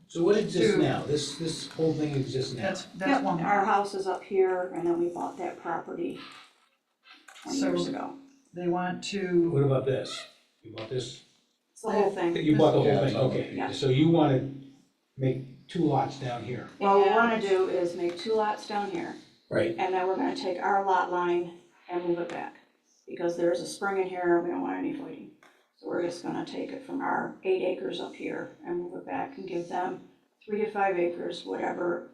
S2: So what exists
S1: Two.
S2: now? This whole thing exists now?
S1: That's
S13: Yep,
S1: one.
S13: our house is up here, and then we bought that property 20 years
S1: So-
S13: ago.
S1: They want to,
S2: What about this? You bought this?
S13: It's the whole thing.
S2: You bought the
S7: Yeah,
S2: whole
S7: that's
S2: thing,
S7: all.
S2: okay.
S13: Yeah.
S2: So you wanna make 2 lots down here?
S13: What we wanna do is make 2 lots down here,
S2: Right.
S13: and then we're gonna take our lot line and move it back. Because there's a spring in here, we don't want any footing. So we're just gonna take it from our 8 acres up here and move it back and give them 3 to 5 acres, whatever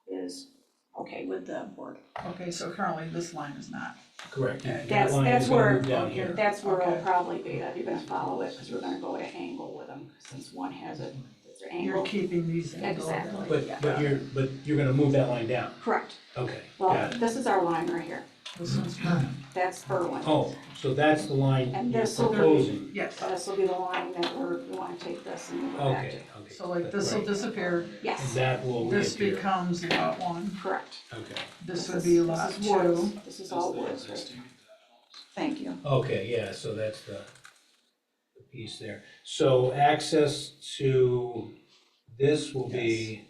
S13: is okay with the board.
S1: okay, so currently this line is not.
S2: Correct.
S13: That's where,
S2: Down here.
S13: that's where it'll
S1: Okay.
S13: probably be, you're gonna follow it, because we're gonna go at an angle with them, since one has it, it's an
S1: You're
S13: angle.
S1: keeping these angles.
S13: Exactly.
S2: But you're gonna move that line down?
S13: Correct.
S2: Okay,
S13: Well,
S2: got it.
S13: this is our line right here,
S1: This one's permanent.
S13: that's Berwin.
S2: Oh, so that's the line
S13: And
S2: you're
S13: this will be-
S2: proposing?
S1: Yes,
S13: This will be the line that we wanna take this and move it back
S2: Okay,
S13: to.
S2: okay.
S1: so like this will
S2: Right.
S1: disappear,
S2: And
S13: Yes,
S2: that will
S1: this
S2: reappear?
S1: becomes lot 1,
S13: correct.
S2: Okay,
S1: this would be lot
S13: This is woods.
S1: 2.
S13: This is all woods, right? Thank you.
S2: okay, yeah, so that's the piece there. So access to this will be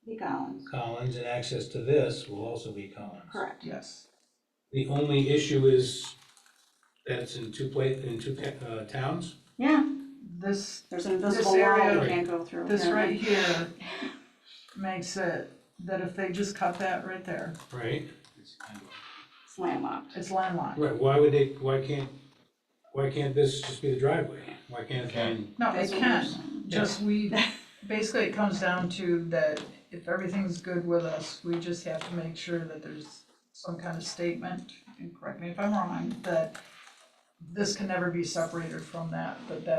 S13: The Collins,
S2: Collins, and access to this will also be Collins.
S13: correct.
S1: Yes,
S2: The only issue is that it's in two towns?
S13: Yeah,
S1: this,
S13: there's an invisible wall
S1: area-
S13: we can't go through.
S1: this
S13: Yeah.
S1: right here makes it that if they just cut that right there,
S2: Right?
S13: It's landlocked.
S1: it's landlocked.
S2: Right, why can't this just be the driveway? Why can't it be?
S1: No,
S13: That's
S1: it
S13: what
S1: can,
S13: we're saying.
S1: just basically it comes down to that if everything's good with us, we just have to make sure that there's some kind of statement, and correct me if I'm wrong, that this can never be separated from that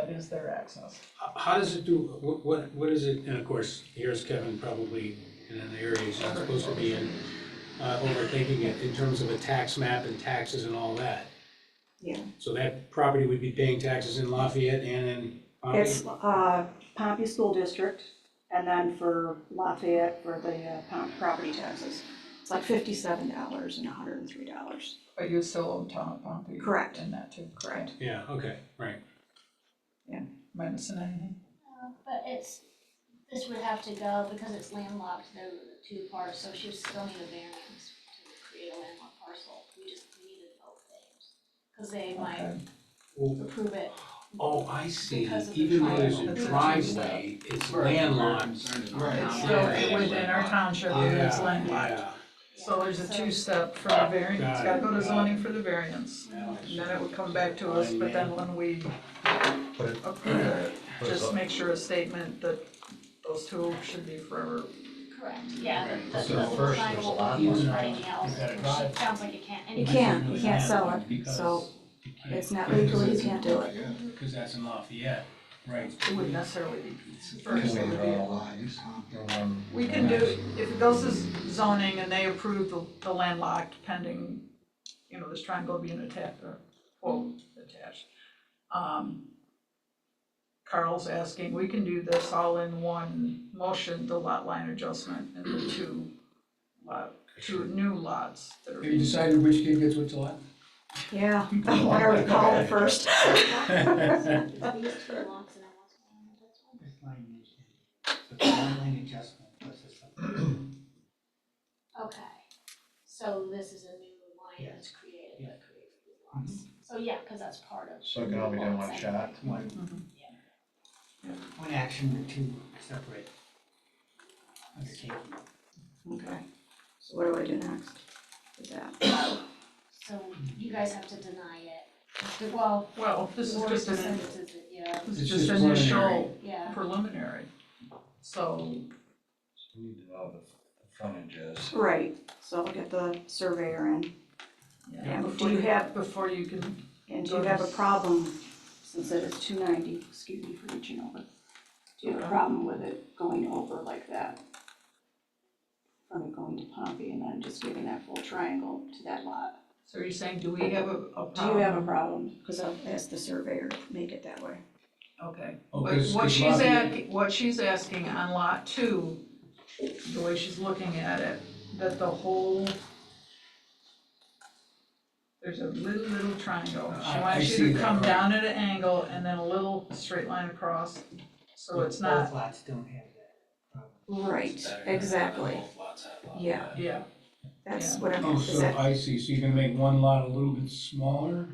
S1: is their access.
S2: How does it do, what is it, and of course, here's Kevin probably in an area he's not supposed to be in, overthinking it in terms of a tax map and taxes and all that.
S13: Yeah.
S2: So that property would be paying taxes in Lafayette and in Pompey?
S13: It's Pompey School District, and then for Lafayette for the property taxes. It's like $57 and $103.
S1: But you still owe town of Pompey.
S13: Correct.
S1: In that too.
S13: Correct.
S2: Yeah, okay, right.
S1: Am I missing anything?
S9: But this would have to go, because it's landlocked, there were the 2 parts, so she would still need a variance to create a landlocked parcel. We just needed both things, because they might
S1: Okay.
S2: Well,
S9: approve it.
S2: oh, I see,
S9: Because of the
S2: even though there's
S9: triangle.
S2: a
S1: It's a
S2: driveway, it's landlocked.
S1: It's still within our township, it's landlocked.
S2: Yeah,
S1: So there's a 2-step for the variance, it's gotta go to
S2: Got it.
S1: zoning for the variance, and then it would come back to us, but then when we
S7: Put it,
S1: approve it,
S7: Put it
S1: just
S7: up.
S1: make sure a statement that those 2 should be forever.
S9: Correct, yeah, the
S7: So
S9: little
S7: first
S9: triangle
S7: there's a lot
S9: will be used
S7: more.
S9: for anything else,
S2: You've got a
S9: which
S2: drive.
S9: sounds like you can't
S13: You
S9: anyway.
S13: can't sell it, so it's not legally, you can't do it.
S2: because that's in Lafayette, right.
S1: It wouldn't necessarily be
S7: Can
S1: first,
S7: we
S1: it would be.
S7: draw lines?
S1: We can do, if it goes to zoning and they approve the landlocked pending, this triangle being attached, or quote, attached. Carl's asking, we can do this all in one motion, the lot line adjustment and the 2 new lots that are.
S2: Have you decided which kid gets which lot?
S13: Yeah, whatever you call it first.
S9: These 2 lots and then what's going on, that's one.
S4: This line is, so the line adjustment was this one.
S9: Okay, so this is a new line that's created, that creates these lots. So yeah, because that's part of.
S7: So it can all be done in one
S9: lots
S7: shot?
S9: anyway.
S4: One, one action with 2 separate undertakings.
S13: Okay, so what do I do next with that?
S9: So you guys have to deny it. Well,
S1: Well, this is
S9: or
S1: just
S9: to
S1: an,
S9: send it to the, yeah,
S1: this
S2: It's
S1: is just
S2: just
S1: initial
S9: yeah.
S1: preliminary. So,
S7: We need to know the frontages.
S13: Right, so I'll get the surveyor in.
S1: yeah,
S13: And
S1: before
S13: do you have-
S1: before you can,
S13: And do you have a problem, since it is 290, excuse me for reaching over, do you have a problem with it going over like that? from it going to Pompey and then just giving that full triangle to that lot.
S1: So you're saying, do we have a problem?
S13: Do you have a problem? Because I'll ask the surveyor to make it that way.
S1: Okay,
S2: Oh,
S1: but
S2: 'cause
S1: what she's asking on lot 2, the way she's looking at it, that the whole, there's a little triangle. She
S2: I
S1: wants
S2: see
S1: you to
S2: that,
S1: come
S2: right.
S1: down at an angle and then a little straight line across, so it's not,
S4: Both lots don't have that problem.
S13: Right, exactly. Yeah,
S1: yeah.
S13: that's
S1: Yeah.
S13: what I'm,
S2: Oh,
S13: is
S2: so
S13: that,
S2: I see, so you're gonna make one lot a little bit smaller?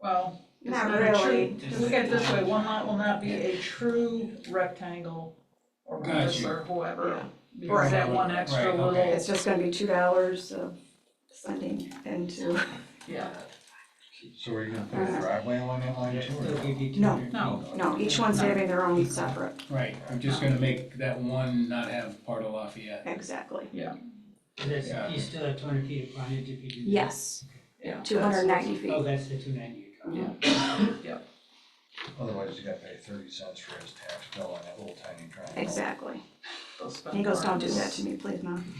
S1: Well, it's
S13: Not
S1: not a true,
S13: really.
S1: look at it this way, one lot will not be a true rectangle or
S2: Got
S1: rhombus
S2: you.
S1: or whoever.
S13: Yeah.
S1: Because that one extra
S2: Right,
S1: little,
S2: okay.
S13: it's just gonna be $2 of sending into,
S1: yeah,
S7: So are you gonna put a driveway along that line too?
S4: They'll
S7: or
S4: give you
S13: No,
S4: 200
S1: no.
S4: feet.
S13: no, each one's having their own separate,
S2: Right, I'm just gonna make that one not have part of Lafayette.
S13: exactly.
S4: And that's,
S2: Yeah.
S4: you still have 200 feet of frontage if you do that?
S13: Yes,
S1: yeah.
S13: 290 feet.
S4: Oh, that's the 290 you're talking about.
S7: Otherwise, you gotta pay 30 cents for his tax bill on that little tiny triangle.
S13: Exactly.
S1: They'll spend
S13: He goes,
S1: more
S13: don't
S1: on
S13: do
S1: this-
S13: that to me, please, Mom.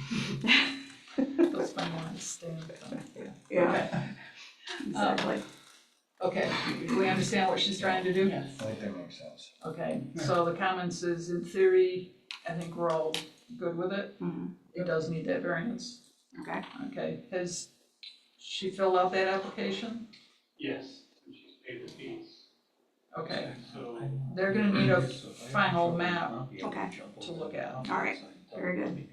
S1: They'll spend more on stamp,
S13: Yeah, exactly.
S1: Okay, do we understand what she's trying to do?
S2: Yes.
S7: I think that makes sense.
S1: Okay, so the comments is, in theory, I think we're all good with it.
S13: Mhm.
S1: It does need that variance.
S13: Okay,
S1: Okay, has she filled out that application?
S12: Yes, and she's paid the fees,
S1: Okay,
S12: so
S1: they're gonna need a final map
S13: okay,
S1: to look at.
S13: all right, very good.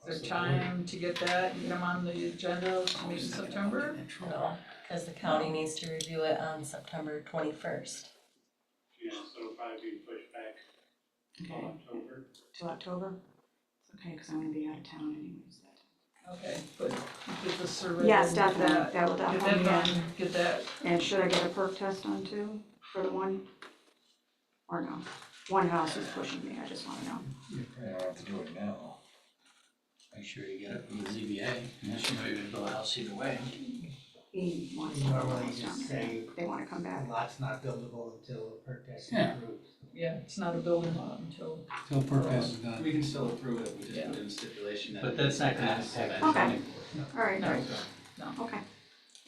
S1: Is there time to get that, get them on the agenda to meet in September?
S8: No, because the county needs to review it on September 21st.
S12: yeah, so it'll probably be pushed back to
S13: Okay,
S12: October.
S13: till October? It's okay, because I'm gonna be out of town anyways.
S1: Okay, but get the survey.
S13: Yes,
S1: and get
S13: definitely,
S1: that-
S13: that will
S1: Get
S13: definitely
S1: that
S13: be on.
S1: done, get that,
S13: And should I get a perk test on too, for the one? Or no? One house is pushing me, I just wanna know.
S7: You probably don't have to do it now.
S11: Make sure you get it from the ZBA, unless you know you're gonna build a house either way.
S13: He wants to
S4: You
S13: know
S4: normally
S13: what's
S4: just
S13: down
S4: say
S13: there. They wanna come
S4: the
S13: back.
S4: lot's not buildable until the perk test is
S2: Yeah.
S4: approved.
S1: yeah, it's not a building lot until,
S2: Till perk test is done.
S14: We can still approve it, we just
S1: Yeah.
S14: put in a stipulation that.
S11: But that's not gonna
S14: pass
S11: impact
S14: that.
S13: Okay. All right,
S1: No.
S13: great.
S1: No.
S13: Okay.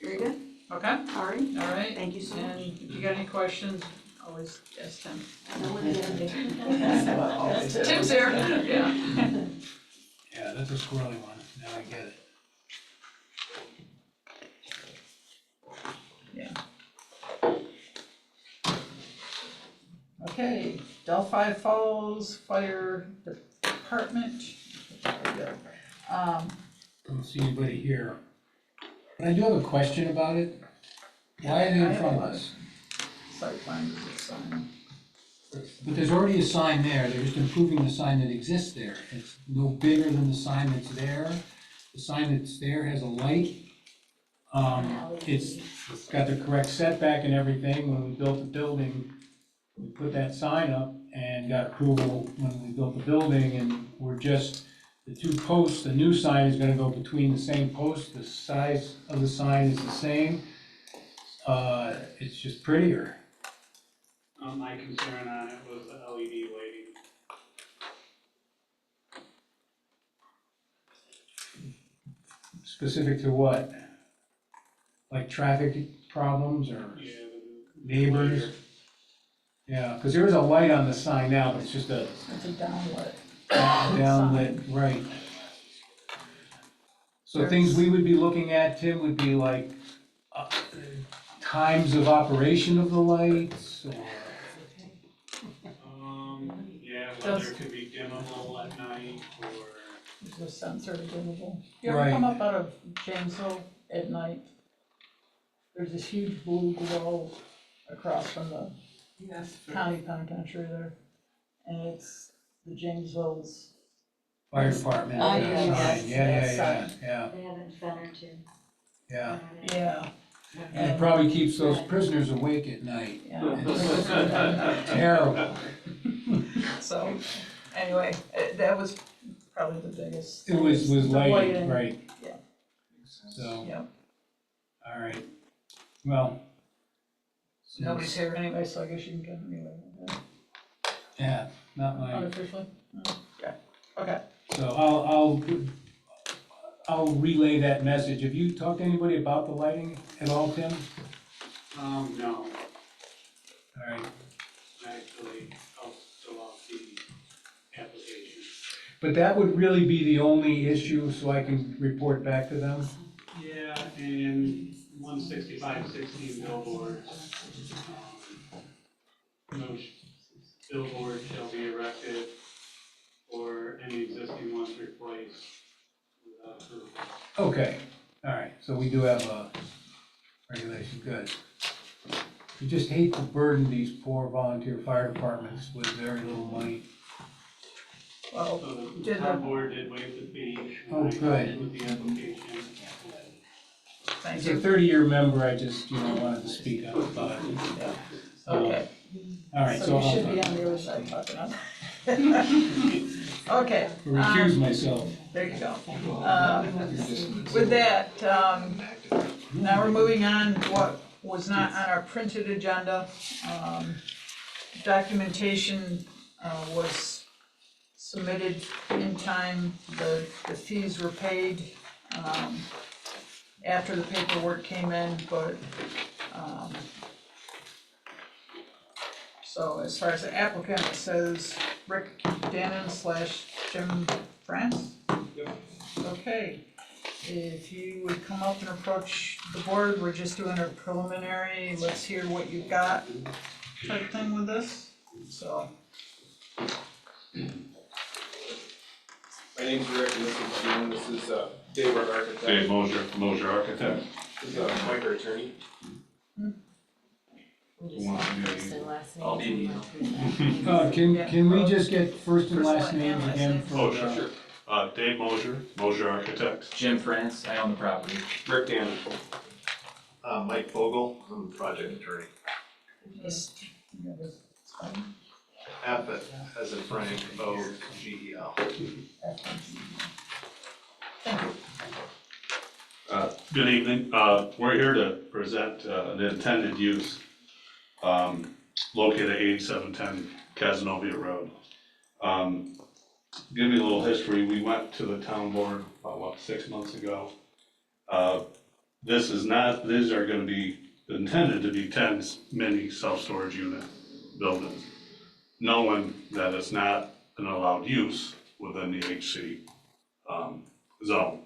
S13: Very good,
S1: okay,
S13: all right,
S1: all right?
S13: thank you so much.
S1: And if you got any questions, always ask Tim.
S13: I know what it is.
S1: Tim's here, yeah.
S2: Yeah, that's a squirrely one, now I get it.
S1: Okay, Delphi Falls Fire Department.
S2: Don't see anybody here. But I do have a question about it. Why are they in front of us?
S1: Site plan is a sign.
S2: But there's already a sign there, they're just improving the sign that exists there. It's no bigger than the sign that's there. The sign that's there has a light. It's got the correct setback and everything. When we built the building, we put that sign up and got approval when we built the building, and we're just, the two posts, the new sign is gonna go between the same posts, the size of the sign is the same. It's just prettier.
S12: My concern on it was the LED lighting.
S2: Specific to what? Like traffic problems or
S12: Yeah,
S2: neighbors? Yeah, cause there is a light on the sign now, but it's just a
S1: It's a downlit.
S2: downlit, right. So things we would be looking at, Tim, would be like, times of operation of the lights, or,
S12: yeah, whether it could be dimmable at night or.
S1: There's a sensor dimmable. You ever
S2: Right.
S1: come up out of Jamesville at night? There's this huge blue glow across from the county penitentiary there. And it's the Jamesville's,
S2: fire department,
S1: Oh,
S2: sign,
S1: yes.
S2: yeah,
S3: They have in Fenner too.
S2: yeah.
S1: yeah.
S2: And it probably keeps those prisoners awake at night.
S1: Yeah.
S2: Terrible.
S1: So, anyway, that was probably the biggest.
S2: It was
S1: the
S2: lighting, right.
S1: Yeah.
S2: So,
S1: Yep.
S2: all right, well.
S1: Nobody's
S2: since-
S1: here anyway, so I guess you can get anyway.
S2: Yeah, not mine.
S1: Unofficially? Oh, okay. Okay,
S2: So I'll relay that message. Have you talked to anybody about the lighting at all, Tim?
S12: No,
S2: All right,
S12: actually, I'll fill out the application.
S2: but that would really be the only issue, so I can report back to them?
S12: Yeah, and 16516 billboards. No billboard shall be erected or any existing ones replaced without approval.
S2: Okay, all right, so we do have a regulation, good. You just hate to burden these poor volunteer fire departments with very little money.
S1: well,
S12: So the
S1: did
S12: town
S1: the,
S12: board did waive the fee.
S2: Oh,
S12: and I
S2: good.
S12: did with the application.
S1: thank
S2: As a
S1: you.
S2: 30-year member, I just, wanted to speak up about it.
S1: Okay,
S2: All right,
S1: so
S2: so
S1: you should be
S2: I'll
S1: on the other side talking on. Okay.
S2: recuse myself.
S1: There you go. With that, now we're moving on to what was not on our printed agenda. Documentation was submitted in time, the fees were paid after the paperwork came in, but so as far as the applicant, it says Rick Dannon / Jim France?
S6: Yep.
S1: Okay, if you would come up and approach the board, we're just doing a preliminary, let's hear what you've got type thing with this, so.
S15: My name's Rick, and this is Jim, this is Dave, our architect.
S16: Dave Mosier Architect.
S15: This is Mike, our attorney.
S8: We just want first and last name.
S15: I'll be-
S2: Can we just get first and last names again for?
S16: Oh, sure. Dave Mosier Architects.
S14: Jim France, I own the property.
S15: Rick Dannon.
S6: Mike Vogel, I'm the project attorney. F as in Frank, O-G-E-L.
S1: Thank you.
S16: Good evening. We're here to present an intended use located at 8710 Cazenovia Road. Give you a little history. We went to the town board about, 6 months ago. These are gonna be intended to be 10 mini self-storage unit buildings, knowing that it's not an allowed use within the HC zone.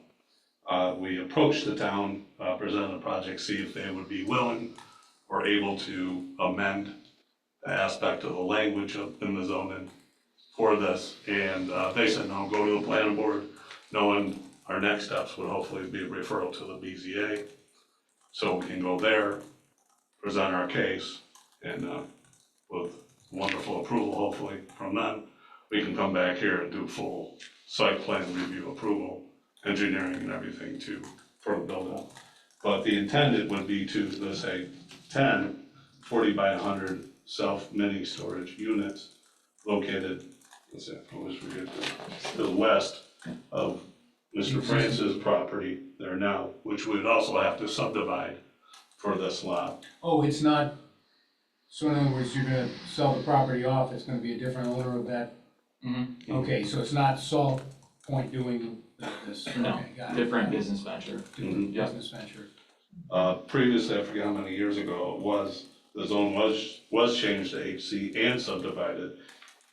S16: We approached the town, presented a project, see if they would be willing or able to amend the aspect of the language in the zoning for this, and they said, no, go to the planning board, knowing our next steps would hopefully be a referral to the BZA, so we can go there, present our case, and with wonderful approval, hopefully, from them, we can come back here and do full site plan review approval, engineering and everything for the building. But the intended would be to, let's say, 10 40 by 100 self-mini storage units located, to the west of Mr. Francis' property there now, which we'd also have to subdivide for this lot.
S2: Oh, it's not, so in other words, you're gonna sell the property off, it's gonna be a different owner of that?
S14: Mm-hmm.
S2: Okay, so it's not Salt Point doing this,
S14: No,
S2: okay, got it.
S14: different business venture.
S2: Different
S14: Yep.
S2: business venture.
S16: Previously, I forget how many years ago it was, the zone was changed to HC and subdivided.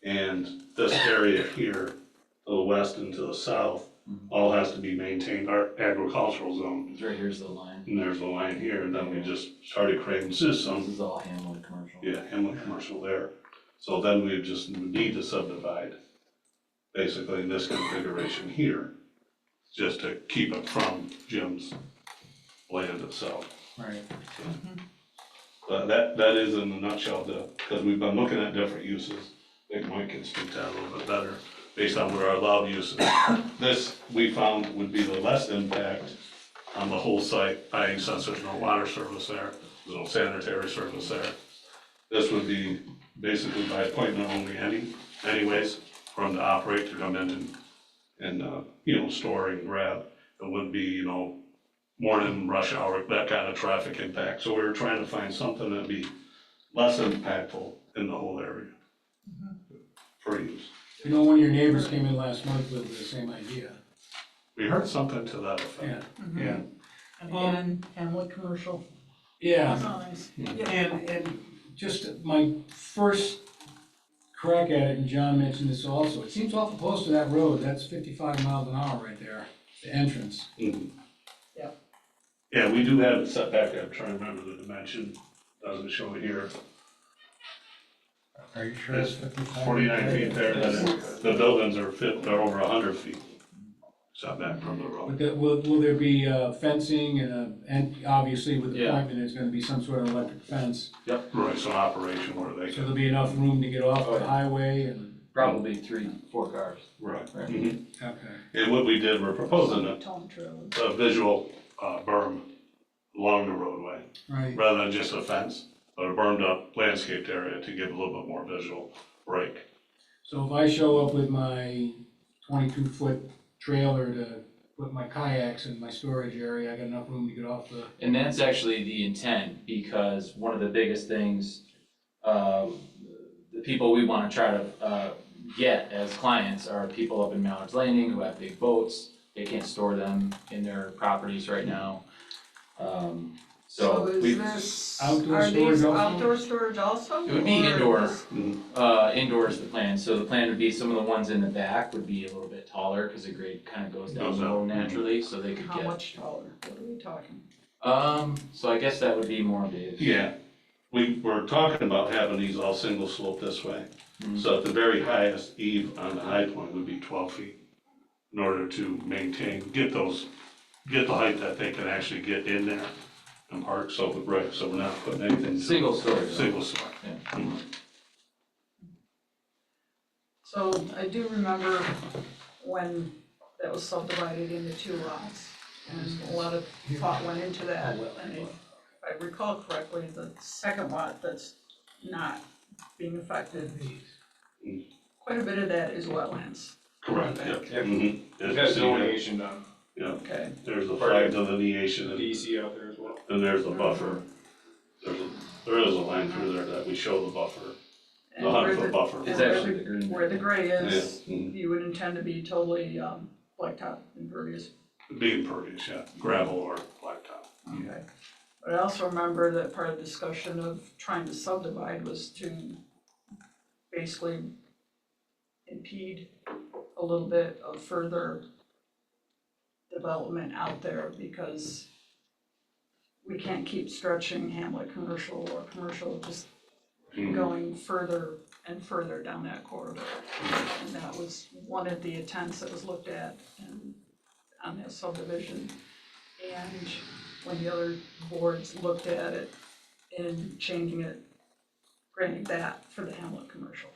S16: And this area here, to the west and to the south, all has to be maintained, our agricultural zone.
S14: Because right here's the line.
S16: And there's the line here, and then we just started creating system.
S14: This is all Hamlet commercial.
S16: Yeah, Hamlet commercial there. So then we just need to subdivide, basically in this configuration here, just to keep it from Jim's land itself.
S2: Right.
S16: But that is in a nutshell, because we've been looking at different uses. I think Mike can speak to that a little bit better, based on what our allowed uses. This, we found, would be the less impact on the whole site, i.e. since there's no water service there, there's no sanitary service there. This would be basically by appointment only anyways, for them to operate, to come in and store and grab. It wouldn't be, morning rush hour, that kind of traffic impact. So we were trying to find something that'd be less impactful in the whole area for use.
S2: You know, one of your neighbors came in last month with the same idea.
S16: We heard something to that effect. Yeah.
S1: And again, Hamlet Commercial.
S2: Yeah.
S1: Signs. Yeah.
S2: And just my first crack at it, and John mentioned this also, it seems awful close to that road, that's 55 miles an hour right there, the entrance.
S16: Mhm.
S1: Yep.
S16: Yeah, we do have it set back, I'm trying to remember the dimension, doesn't show it here.
S7: Are you sure it's 55?
S16: 49 feet there, then the buildings are they're over 100 feet set back from the road.
S2: Will there be fencing and obviously with the
S14: Yeah.
S2: appointment, there's gonna be some sort of electric fence?
S16: Right, so operation where they
S2: So
S16: can,
S2: there'll be enough room to get off the highway and,
S14: Probably 3-4 cars.
S16: right.
S14: Right.
S16: Mhm.
S2: okay.
S16: And what we did, we're proposing
S1: Tone trailers.
S16: a visual berm along the roadway,
S2: Right,
S16: rather than just a fence, but a bermed up landscaped area to give a little bit more visual break.
S2: so if I show up with my 22-foot trailer to put my kayaks in my storage area, I got enough room to get off the,
S14: And that's actually the intent, because one of the biggest things, the people we wanna try to, get as clients are people up in Mallard's Landing who have big boats. They can't store them in their properties right now. So
S1: is
S14: we,
S1: this,
S2: Outdoor
S1: are these
S2: storage also?
S1: outdoor storage also?
S14: it would be
S1: or
S14: indoor,
S1: this-
S14: indoor is the plan. So the plan would be some of the ones in the back would be a little bit taller, cause the grade kinda goes down
S16: Goes
S14: low
S16: up.
S14: naturally, so they could
S1: How
S14: get.
S1: much taller? What are we talking?
S14: So I guess that would be more of the.
S16: Yeah, we were talking about having these all single slope this way.
S14: Mhm.
S16: So at the very highest eve on the high point would be 12 feet in order to maintain, get the height that they can actually get in there and park, so, right, so we're not putting anything.
S14: Single story.
S16: Single story.
S14: Yeah.
S1: So I do remember when that was subdivided into 2 lots, and a lot of thought went into that. And if I recall correctly, the second lot that's not being affected, quite a bit of that is wetlands.
S16: Correct, yeah.
S15: Yep. That's delineation done.
S16: Yeah,
S1: Okay,
S16: there's the flag delineation and
S15: DC out there as well.
S16: then there's the buffer. There is a line through there that we show the buffer,
S1: and
S16: the
S1: where
S16: 100-foot buffer.
S14: It's actually the green.
S1: where the gray is,
S16: Yeah, mhm.
S1: you would intend to be totally blacktop impervious.
S16: Be impervious, yeah, gravel or blacktop.
S1: Okay. But I also remember that part of the discussion of trying to subdivide was to basically impede a little bit of further development out there, because we can't keep stretching Hamlet Commercial or commercial just going further and further down that corridor. And that was one of the intents that was looked at on that subdivision. And when the other boards looked at it and changing it, granting that for the Hamlet Commercial.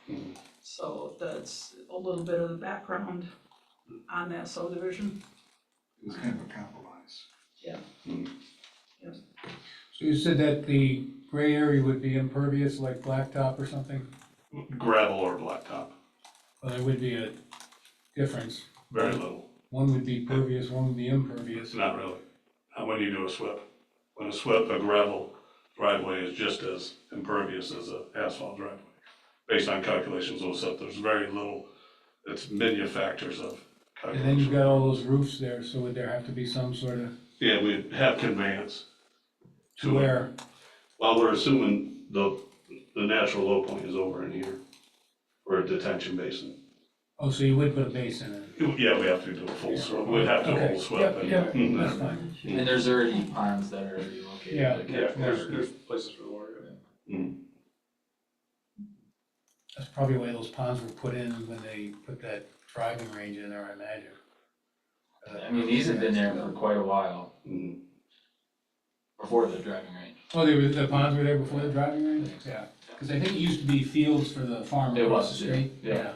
S1: So that's a little bit of the background on that subdivision.
S6: It was kind of a compromise.
S2: so you said that the gray area would be impervious like blacktop or something?
S16: Gravel or blacktop,
S2: Well, there would be a difference.
S16: very little,
S2: One would be pervious, one would be impervious.
S16: not really. Not when you do a SWIP. When a SWIP, a gravel driveway is just as impervious as an asphalt driveway. Based on calculations, there's very little, it's many factors of
S2: And then
S16: calculation.
S2: you've got all those roofs there, so would there have to be some sort of,
S16: Yeah, we have conveyance.
S2: to where?
S16: Well, we're assuming the natural low point is over in here, or a detention basin.
S2: Oh, so you would put a base in it?
S16: Yeah, we have to do a full SWIP, we'd have to
S2: Okay.
S16: whole SWIP.
S2: Yep,
S16: and-
S2: yep,
S16: Mhm.
S2: that's fine.
S14: And there's already ponds that are already located.
S2: Yeah.
S14: that
S15: Yeah,
S14: catch
S15: there's
S14: water.
S15: there's places for the water.
S2: That's probably why those ponds were put in when they put that driving range in there, I imagine.
S14: I mean, these have been there for quite a while,
S16: Mhm.
S14: before the driving range.
S2: Oh, the ponds were there before the driving range? Yeah, because I think it used to be fields for the farm
S14: It
S2: across
S14: was,
S2: the
S14: yeah,
S2: street.
S14: yeah.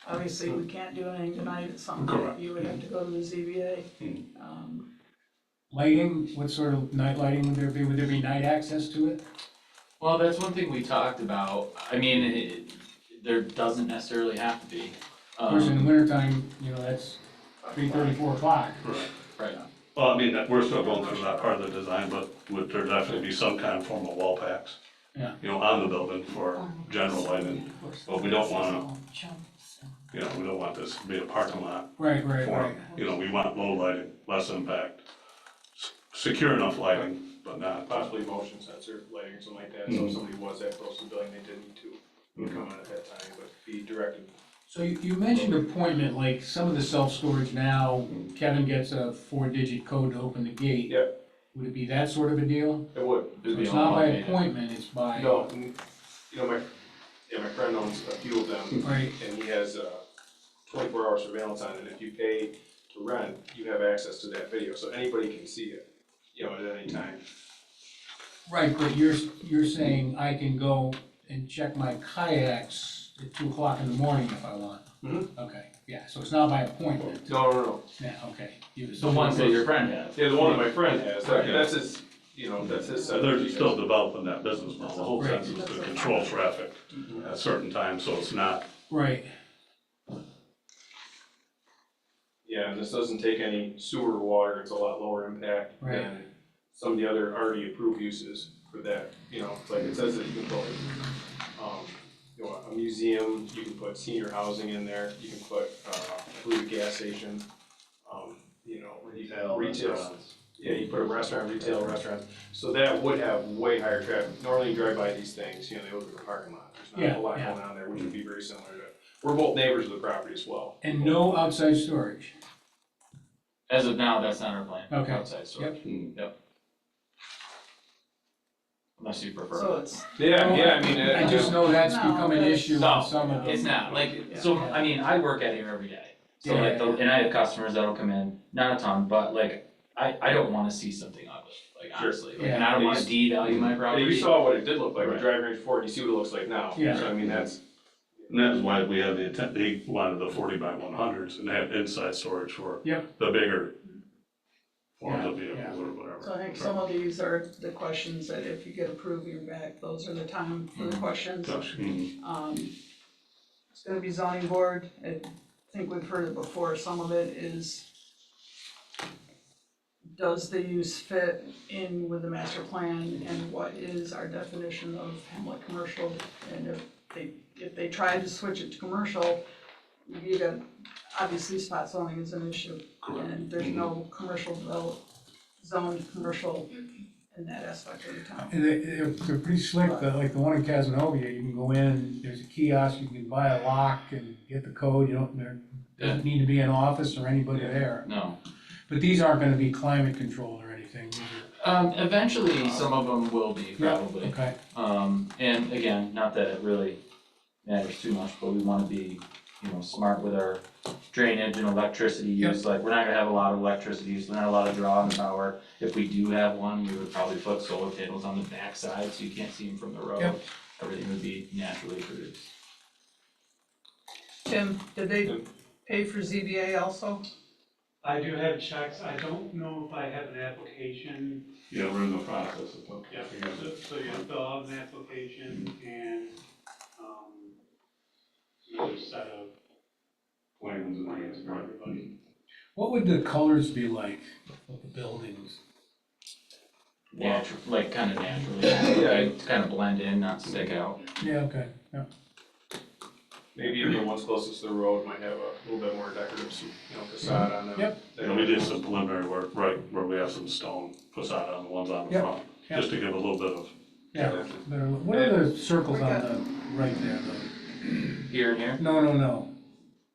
S1: Obviously, we can't do anything tonight, it's something
S16: Correct.
S1: that you would have to go to the ZBA.
S2: Lighting, what sort of night lighting would there be? Would there be night access to it?
S14: Well, that's one thing we talked about. I mean, there doesn't necessarily have to be.
S2: Of course, in the wintertime, you know, that's 3:30, 4 o'clock.
S14: Right.
S16: Well, I mean, we're still going through that part of the design, but would there definitely be some kind of form of wall packs?
S2: Yeah.
S16: you know, on the building for general lighting, but we don't wanna, you know, we don't want this to be a parking lot
S2: Right,
S16: for, you know, we want low lighting, less impact. Secure enough lighting, but not,
S15: Possibly motion sensor lighting or something like that, so if somebody was that close to the building, they didn't need to, would come on at that time, but be directed.
S2: So you mentioned appointment, like some of the self-storage now, Kevin gets a 4-digit code to open the gate.
S15: Yep.
S2: Would it be that sort of a deal?
S15: It would.
S2: So it's not by appointment, it's by.
S15: No, you know, my friend owns a few of them,
S2: Right.
S15: and he has 24-hour surveillance on it, and if you pay to rent, you have access to that video, so anybody can see it, you know, at any time.
S2: Right, but you're saying I can go and check my kayaks at 2 o'clock in the morning if I want? Okay, yeah, so it's not by appointment?
S15: No.
S2: Yeah, okay.
S14: The ones that your friend has.
S15: Yeah, the one that my friend has, that's his, you know, that's his.
S16: so they're still developing that business model. The whole sense is to control traffic at certain times, so it's not.
S2: Right.
S15: Yeah, and this doesn't take any sewer or water, it's a lot lower impact
S2: Right.
S15: than some of the other already approved uses for that, you know, like it says that you can put, you know, a museum, you can put senior housing in there, you can put, I believe a gas station, you know, retail. Yeah, you put a restaurant, retail restaurant, so that would have way higher traffic. Normally you drive by these things, you know, they look like a parking lot, there's not a lot going on there, which would be very similar to, we're both neighbors of the property as well.
S2: And no outside storage?
S14: As of now, that's not our plan.
S2: Okay.
S14: Outside storage. Yep. Unless you prefer.
S1: So it's,
S15: Yeah, I mean.
S2: I just know that's
S1: No,
S2: become an
S1: that's-
S2: issue
S14: No,
S2: on some of them.
S14: It's not, like, so, I mean, I work at here every day. So
S2: Yeah,
S14: like,
S2: yeah.
S14: and I have customers that'll come in, not a ton, but like, I don't wanna see something ugly, like
S15: Sure.
S14: honestly. Like, and I don't wanna
S15: Yeah.
S14: devalue my
S15: Yeah,
S14: property.
S15: you saw what it did look like,
S16: Right.
S15: when driving range before, and you see what it looks like now.
S2: Yeah.
S15: So I mean, that's,
S16: And that's why we have the intent, they wanted the 40x100s and have inside storage for
S2: Yep.
S16: the bigger forms of
S2: Yeah,
S16: vehicles or whatever.
S1: so I think some of these are the questions that if you get approved, you're back, those are the time for the questions.
S16: Gosh,
S1: It's gonna be zoning board, I think we've heard it before, some of it is, does the use fit in with the master plan, and what is our definition of Hamlet commercial? And if they try to switch it to commercial, you got, obviously spot zoning is an issue. And there's no commercial zoned commercial in that aspect of the town.
S2: And they're pretty slick, like the one in Casanova, you can go in, there's a kiosk, you can buy a lock and get the code, you don't, there doesn't need to be an office or anybody there.
S14: No.
S2: But these aren't gonna be climate controlled or anything, these are.
S14: Eventually, some of them will be,
S2: Yeah,
S14: probably.
S2: okay.
S14: And again, not that it really matters too much, but we wanna be, you know, smart with our drainage and electricity use. Like, we're not gonna have a lot of electricity use, not a lot of draw on the power. If we do have one, we would probably put solar panels on the backside, so you can't see them from the road.
S2: Yep.
S14: Everything would be naturally produced.
S1: Tim, did they pay for ZBA also?
S12: I do have checks, I don't know if I have an application.
S16: Yeah, we're in the process of.
S12: Yeah, so you fill out an application and, another set of
S16: Plans and
S12: plans for everybody.
S2: What would the colors be like of the buildings?
S14: Like, kinda naturally, like, kinda blend in, not stick out.
S2: Yeah, okay, yeah.
S15: maybe even the ones closest to the road might have a little bit more decorative, you know, facade on them.
S2: Yep.
S16: And we did some preliminary work, right, where we have some stone facade on the ones on the
S2: Yep.
S16: front,
S2: Yep.
S16: just to give a little bit of.
S2: Yeah, better, what are the circles on the right there though?
S14: Here and here?
S2: No,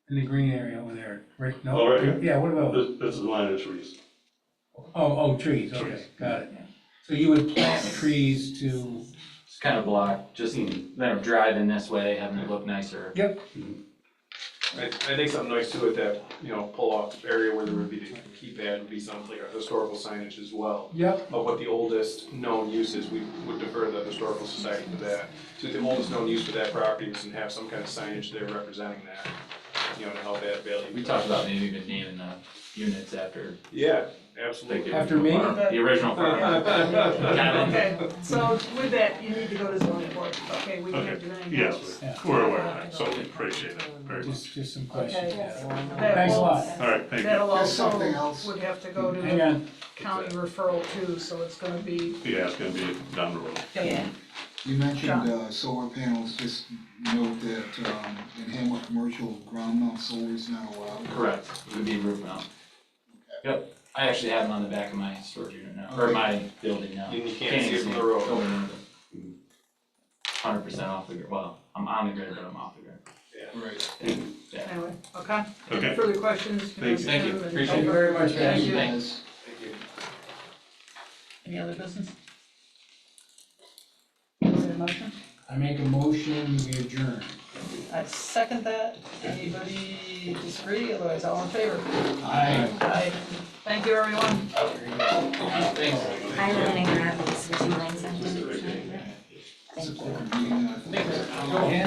S2: in the green area over there, right, no?
S16: Oh, right here?
S2: Yeah, what are those?
S16: This is the line of trees.
S2: Trees, okay,
S16: Trees.
S2: got it. So you would plant trees to,
S14: It's kind of block, just, driving this way, having it look nicer.
S2: yep,
S15: I think something nice too with that, you know, pull-off area where there would be the keypad would be something like a historical signage as well.
S2: yep,
S15: Of what the oldest known use is, we would defer the historical society to that. So the oldest known use for that property is, and have some kind of signage there representing that, you know, to help add value.
S14: We talked about maybe even naming the units after.
S15: Yeah, absolutely.
S2: After me?
S14: The original farm. Kevin.
S1: Okay, so with that, you need to go to zoning board, okay, we can't do anything else.
S16: Yes, we're aware of that, so we appreciate it very much.
S2: just some questions.
S1: Okay.
S2: Yeah. Thanks a lot.
S16: All right, thank you.
S1: That'll
S6: There's
S1: also,
S6: something else.
S1: would have to go to
S2: Hang
S1: the
S2: on,
S1: county referral too, so it's gonna be,
S16: Yeah, it's gonna be down the road.
S1: yeah,
S6: You mentioned, solar panels, just note that, in Hamlet Commercial, ground mount solar is not allowed.
S14: Correct, it would be roof mount. Yep, I actually have them on the back of my storage unit now, or my building now.
S15: And you can't see it from the road.
S14: 100% off the grid, well, I'm on the grid, but I'm off the grid.
S6: Right.
S14: Yeah.
S1: Anyway, okay.
S16: Okay.
S1: Any further questions?
S16: Thank you.
S14: Thank you.
S1: Tim and
S14: Appreciate it.
S2: Thank you very much, guys.
S1: Thank you.
S14: Thanks.
S15: Thank you.
S1: Any other business? Is there a motion?
S2: I make a motion, we adjourn.
S1: I second that. Anybody disagree? Otherwise, all in favor?
S2: Aye.
S1: Aye. Thank you, everyone.
S14: Thanks.
S3: I went and grabbed these 2 lines and Thank you.
S6: It's a quicker meeting than I thought.
S2: Go ahead.